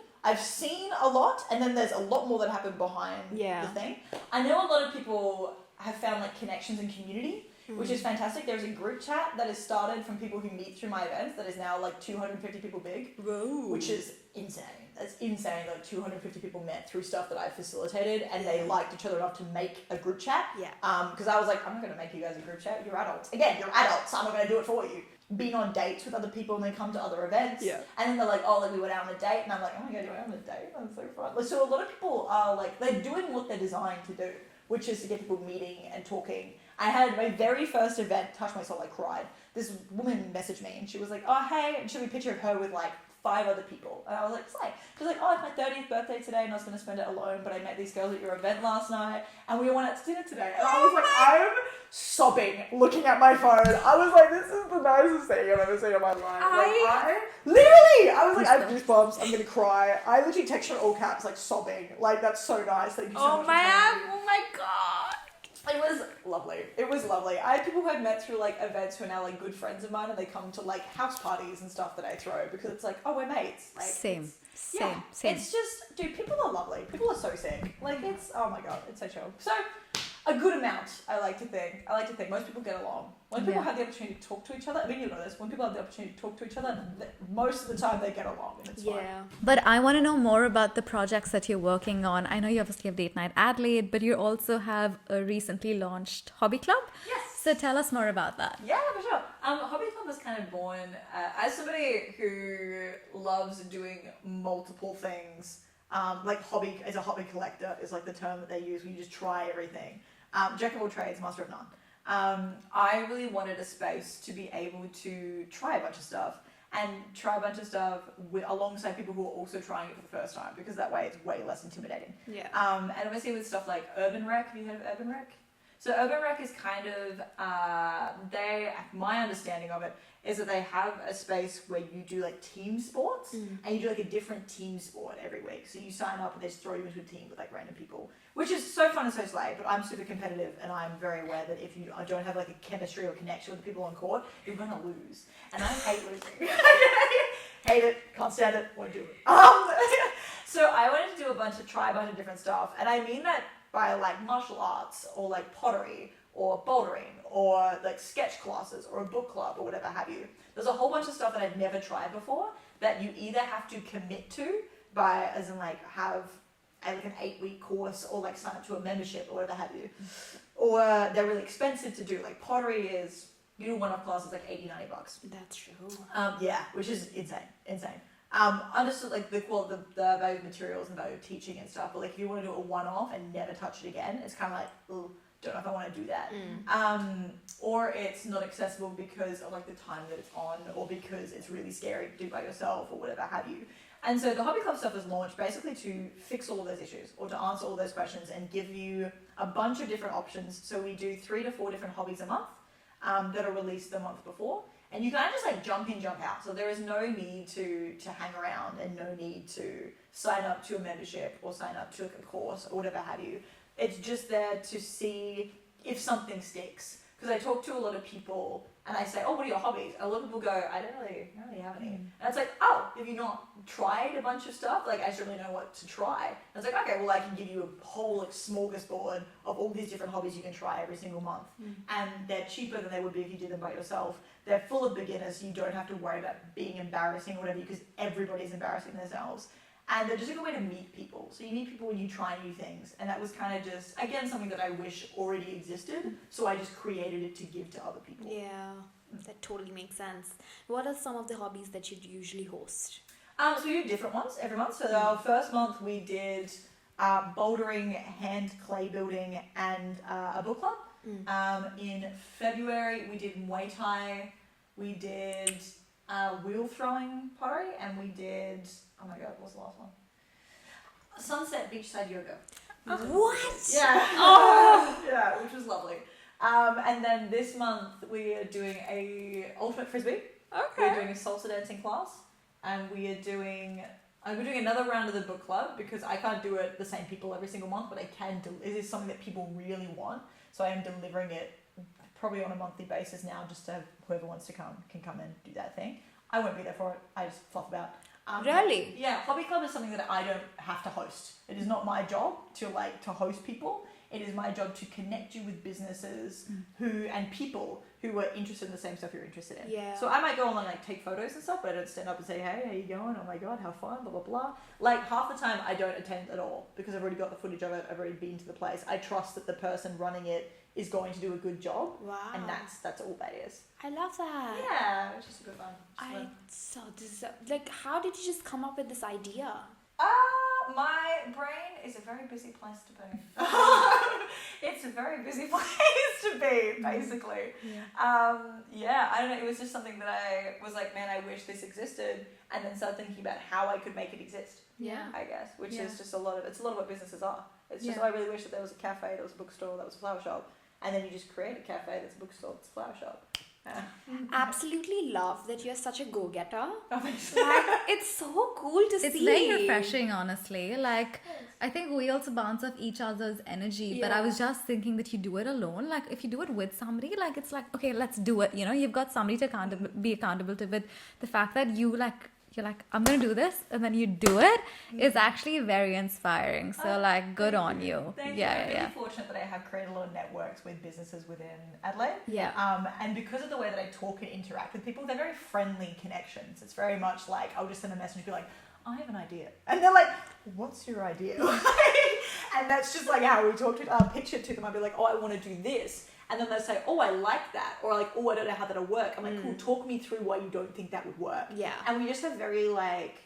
a lot, and then there's a lot more that happen behind the thing. I know a lot of people have found like connections and community, which is fantastic. There's a group chat that has started from people who meet through my events that is now like 250 people big, which is insane. That's insane. Like 250 people met through stuff that I facilitated, and they liked each other enough to make a group chat. Yeah. Because I was like, I'm not going to make you guys a group chat. You're adults. Again, you're adults. I'm not going to do it for you. Being on dates with other people and they come to other events. Yeah. And then they're like, oh, like we went out on a date, and I'm like, oh my god, you went out on a date? That's so fun. Like, so a lot of people are like, they're doing what they're designed to do, which is to get people meeting and talking. I had my very first event, touched my soul, I cried. This woman messaged me and she was like, oh, hey, and she showed me a picture of her with like 5 other people. And I was like, slay. She was like, oh, it's my 30th birthday today and I was going to spend it alone, but I met these girls at your event last night and we went out to dinner today. And I was like, I'm sobbing looking at my phone. I was like, this is the nicest thing I've ever seen in my life. I was like, I have goosebumps, I'm going to cry. I literally text her in all caps, like sobbing. Like, that's so nice. Thank you so much. Oh my god. It was lovely. lovely. It was lovely. I had people who I've met through like events who are now like good friends of mine, and they come to like house parties and stuff that I throw because it's like, oh, we're mates. Like, Same. yeah, it's just, dude, people are lovely. People are so sick. Like, it's, oh my god, it's so chill. So, a good amount, I like to think. Most people get along. When people have the opportunity to talk to each other, I mean, you know this, when people have the opportunity to talk to each other, most of the time they get along, and it's fine. But I want to know more about the projects that you're working on. I know you obviously have Date Night Adelaide, but you also have a recently launched hobby club. Yes. So tell us more about that. Yeah, for sure. Hobby Club was kind of born as somebody who loves doing multiple things. Like hobby, as a hobby collector is like the term that they use when you just try everything. Jack of all trades, master of none. I really wanted a space to be able to try a bunch of stuff alongside people who are also trying it for the first time, because that way it's way less intimidating. Yeah. And obviously with stuff like Urban Rec, have you heard of Urban Rec? So Urban Rec is kind of, my understanding of it is that they have a space where you do like team sports, and you do like a different team sport every week. So you sign up and they just throw you into a team with like random people, which is so fun and so slay, but I'm super competitive and I'm very aware that if you don't have like a chemistry or connection with the people on court, you're gonna lose. And I hate losing. Hate it, can't stand it, won't do it. So I wanted to try a bunch of different stuff, and I mean that by like martial arts or like pottery or bouldering or like sketch classes or a book club or whatever have you. There's a whole bunch of stuff that I've never tried before that you either have to commit to by, as in like have like an 8-week course or like sign up to a membership or whatever have you. Or they're really expensive to do. Like pottery is, you do one-off classes like $80-90. That's true. Yeah, which is insane. Understood like the value of materials and value of teaching and stuff, but like if you want to do a one-off and never touch it again, it's kind of like, ooh, don't know if I want to do that. Or it's not accessible because of like the time that it's on, or because it's really scary to do by yourself or whatever have you. And so the Hobby Club stuff was launched basically to fix all of those issues or to answer all those questions and give you a bunch of different options. So we do 3 to 4 different hobbies a month that are released the month before. And you kind of just like jump in, jump out. So there is no need to hang around and no need to sign up to a membership or sign up to a course or whatever have you. It's just there to see if something sticks. Because I talk to a lot of people and I say, oh, what are your hobbies? And a lot of people go, I don't really have any. And it's like, oh, have you not tried a bunch of stuff? Like, I just really know what to try. And it's like, okay, well, I can give you a whole like smorgasbord of all these different hobbies you can try every single month. And they're cheaper than they would be if you did them by yourself. They're full of beginners, so you don't have to worry about being embarrassing or whatever, because everybody's embarrassing themselves. And they're just a good way to meet people. So you meet people when you try new things. And that was kind of just, again, something that I wish already existed. So I just created it to give to other people. Yeah, that totally makes sense. What are some of the hobbies that you usually host? So we do different ones every month. So our first month we did bouldering, hand clay building, and a book club. In February we did Muay Thai, we did wheel throwing pottery, and we did, oh my god, what was the last one? Sunset beachside yoga. What? Yeah. Oh. Yeah, which was lovely. And then this month we are doing a ultimate frisbee. Okay. We're doing a salsa dancing class, and we're doing another round of the book club, because I can't do it the same people every single month, but I can do it. Is something that people really want, so I am delivering it probably on a monthly basis now, just to have whoever wants to come can come and do that thing. I won't be there for it. I just fluff about. Really? Yeah, hobby club is something that I don't have to host. It is not my job to host people. It is my job to connect you with businesses and people who are interested in the same stuff you're interested in. Yeah. So I might go on and like take photos and stuff, but I don't stand up and say, hey, how you going? Oh my god, how fun, blah, blah, blah. Like half the time I don't attend at all, because I've already got the footage of it, I've already been to the place. I trust that the person running it is going to do a good job. Wow. And that's all that is. I love that. Yeah, it's just super fun. Like, how did you just come up with this idea? My brain is a very busy place to be. It's a very busy place to be, basically. Yeah. I don't know, it was just something that I was like, man, I wish this existed, and then started thinking about how I could make it exist. Yeah. I guess, which Yeah. is just a lot of what businesses are. It's just, Yeah. I really wish that there was a cafe, there was a bookstore, there was a flower shop, and then you just create a cafe that's a bookstore, that's a flower shop. Absolutely love that you're such a go-getter. Oh, thanks. Like, it's so cool to It's see. very refreshing, honestly. Like, I think we also bounce off each other's energy, but I was just thinking that you do it alone. Like, if you do it with somebody, like, it's like, okay, let's do it. You know, you've got somebody to be accountable to, but the fact that you're like, I'm going to do this, and then you do it is actually very inspiring. So, like, good on you. Thank Yeah, you. I'm yeah. really fortunate that I have created a lot of networks with businesses within Adelaide. Yeah. And because of the way that I talk and interact with people, they're very friendly connections. It's very much like I'll just send a message and be like, I have an idea. And they're like, what's your idea? And that's just like how we talk to pitch it to them. I'll be like, oh, I want to do this. And then they'll say, oh, I like that. Or like, oh, I don't know how that'll work. I'm like, cool, talk me through why you don't think that would work. Yeah. And we just have very like,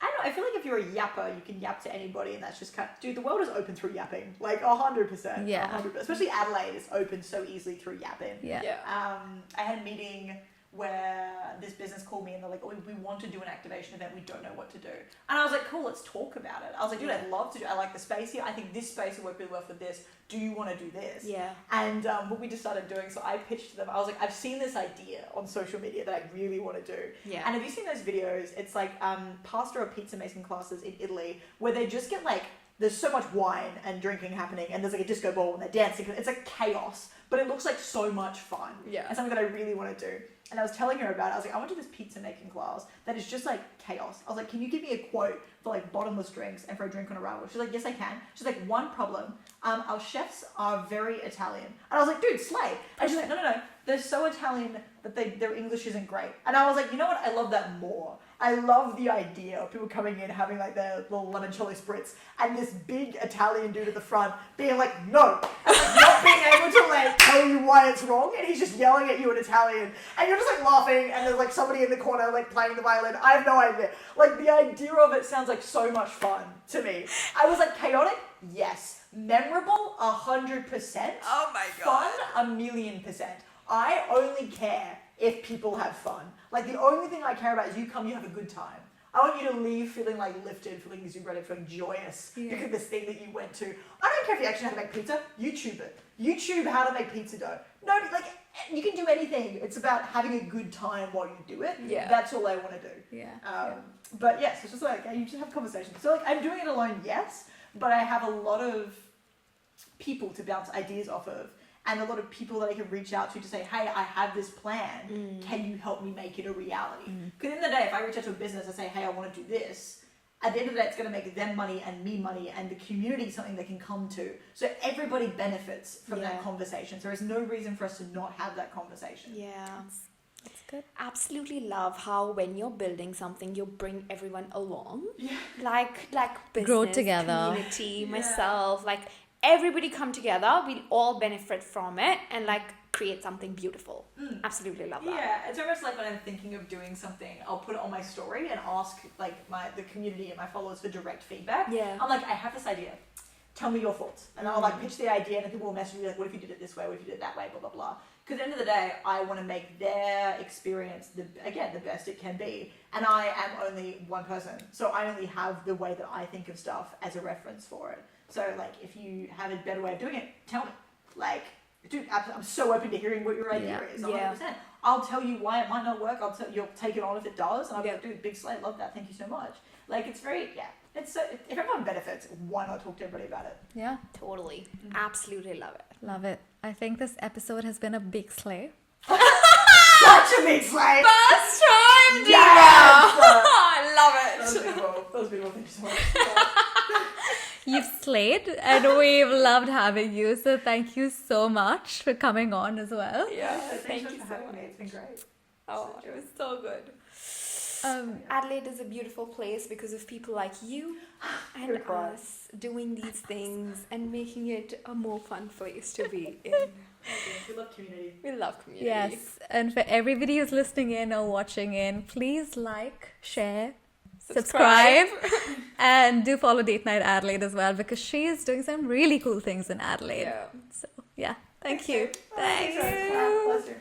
I don't know, I feel like if you're a yapper, you can yap to anybody, and that's just kind of, dude, the world is open through yapping. Like 100%. Yeah. 100%. Especially Adelaide is open so easily through yapping. Yeah. I had a meeting where this business called me and they're like, oh, we want to do an activation event, we don't know what to do. And I was like, cool, let's talk about it. I was like, dude, I'd love to do, I like the space here, I think this space will work really well for this, do you want to do this? Yeah. And what we just started doing, so I pitched to them, I was like, I've seen this idea on social media that I really want to do. Yeah. And have you seen those videos? It's like pasta or pizza making classes in Italy where they just get like, there's so much wine and drinking happening, and there's like a disco ball and they're dancing. It's like chaos, but it looks like so much fun. Yeah. And something that I really want to do. And I was telling her about it. I was like, I want to do this pizza making class that is just like chaos. I was like, can you give me a quote for like bottomless drinks and for a drink on arrival? She's like, yes, I can. She's like, one problem. Our chefs are very Italian. And I was like, dude, slay. And she's like, no. They're so Italian that their English isn't great. And I was like, you know what? I love that more. I love the idea of people coming in, having like their little limoncello spritz, and this big Italian dude at the front being like, no, and like not being able to like tell you why it's wrong, and he's just yelling at you in Italian, and you're just like laughing, and there's like somebody in the corner like playing the violin. I have no idea. Like the idea of it sounds like so much fun to me. I was like, chaotic? Yes. Memorable? 100%. Oh my Fun? 1,000,000%. I only care if people have fun. Like the only thing I care about is you come, you have a good time. I want you to leave feeling like lifted, feeling exuberated, feeling joyous because of this thing that you went to. I don't care if you actually know how to make pizza. YouTube it. YouTube how to make pizza dough. No, like you can do anything. It's about having a good time while you do it. Yeah. That's all I want to do. Yeah. But yes, it's just like you just have conversations. So like I'm doing it alone, yes, but I have a lot of people to bounce ideas off of. And a lot of people that I can reach out to say, hey, I have this plan. Can you help me make it a reality? Because in the day, if I reach out to a business and say, hey, I want to do this, at the end of the day, it's going to make them money and me money and the community something they can come to. So everybody benefits from that conversation. So there is no reason for us to not have that conversation. Yeah. That's good. Absolutely love how when you're building something, you bring everyone along. Yeah. Like business, Grow together. community, myself, like everybody come together, we'll all benefit from it and like create something beautiful. Absolutely love that. Yeah, it's almost like when I'm thinking of doing something, I'll put it on my story and ask like the community and my followers for direct feedback. Yeah. I'm like, I have this idea. Tell me your thoughts. And I'll like pitch the idea and people will message me like, what if you did it this way? What if you did it that way? Blah, blah, blah. Because at the end of the day, I want to make their experience, the best it can be. And I am only one person. So I only have the way that I think of stuff as a reference for it. So, like, if you have a better way of doing it, tell me. Like, dude, I'm so open to hearing what your idea is. 100%. I'll tell you why it might not work. You'll take it on if it does. And I'll be like, dude, big slate, love that. Thank you so much. Like, it's very, It's so, if everyone benefits, why not talk to everybody about it? Yeah. Totally. Absolutely love it. Love it. I think this episode has been a big slay. Such a big slate! First time, Diva! Yes! I love it. That was beautiful. That was beautiful. Thank you so much. You've slayed and we've loved having you. So thank you so much for coming on as well. Yeah, Thank you so for having much. me. It's been great. Oh, it was so good. Adelaide is a beautiful place because of people like you and You're right. us doing these things and making it a more fun place to be in. We love community. We love community. Yes. And for everybody who's listening in or watching in, please like, share, subscribe, and do follow Date Night Adelaide as well because she is doing some really cool things in Adelaide. Yeah. So, yeah. Thank you. Thanks. Thanks. Pleasure.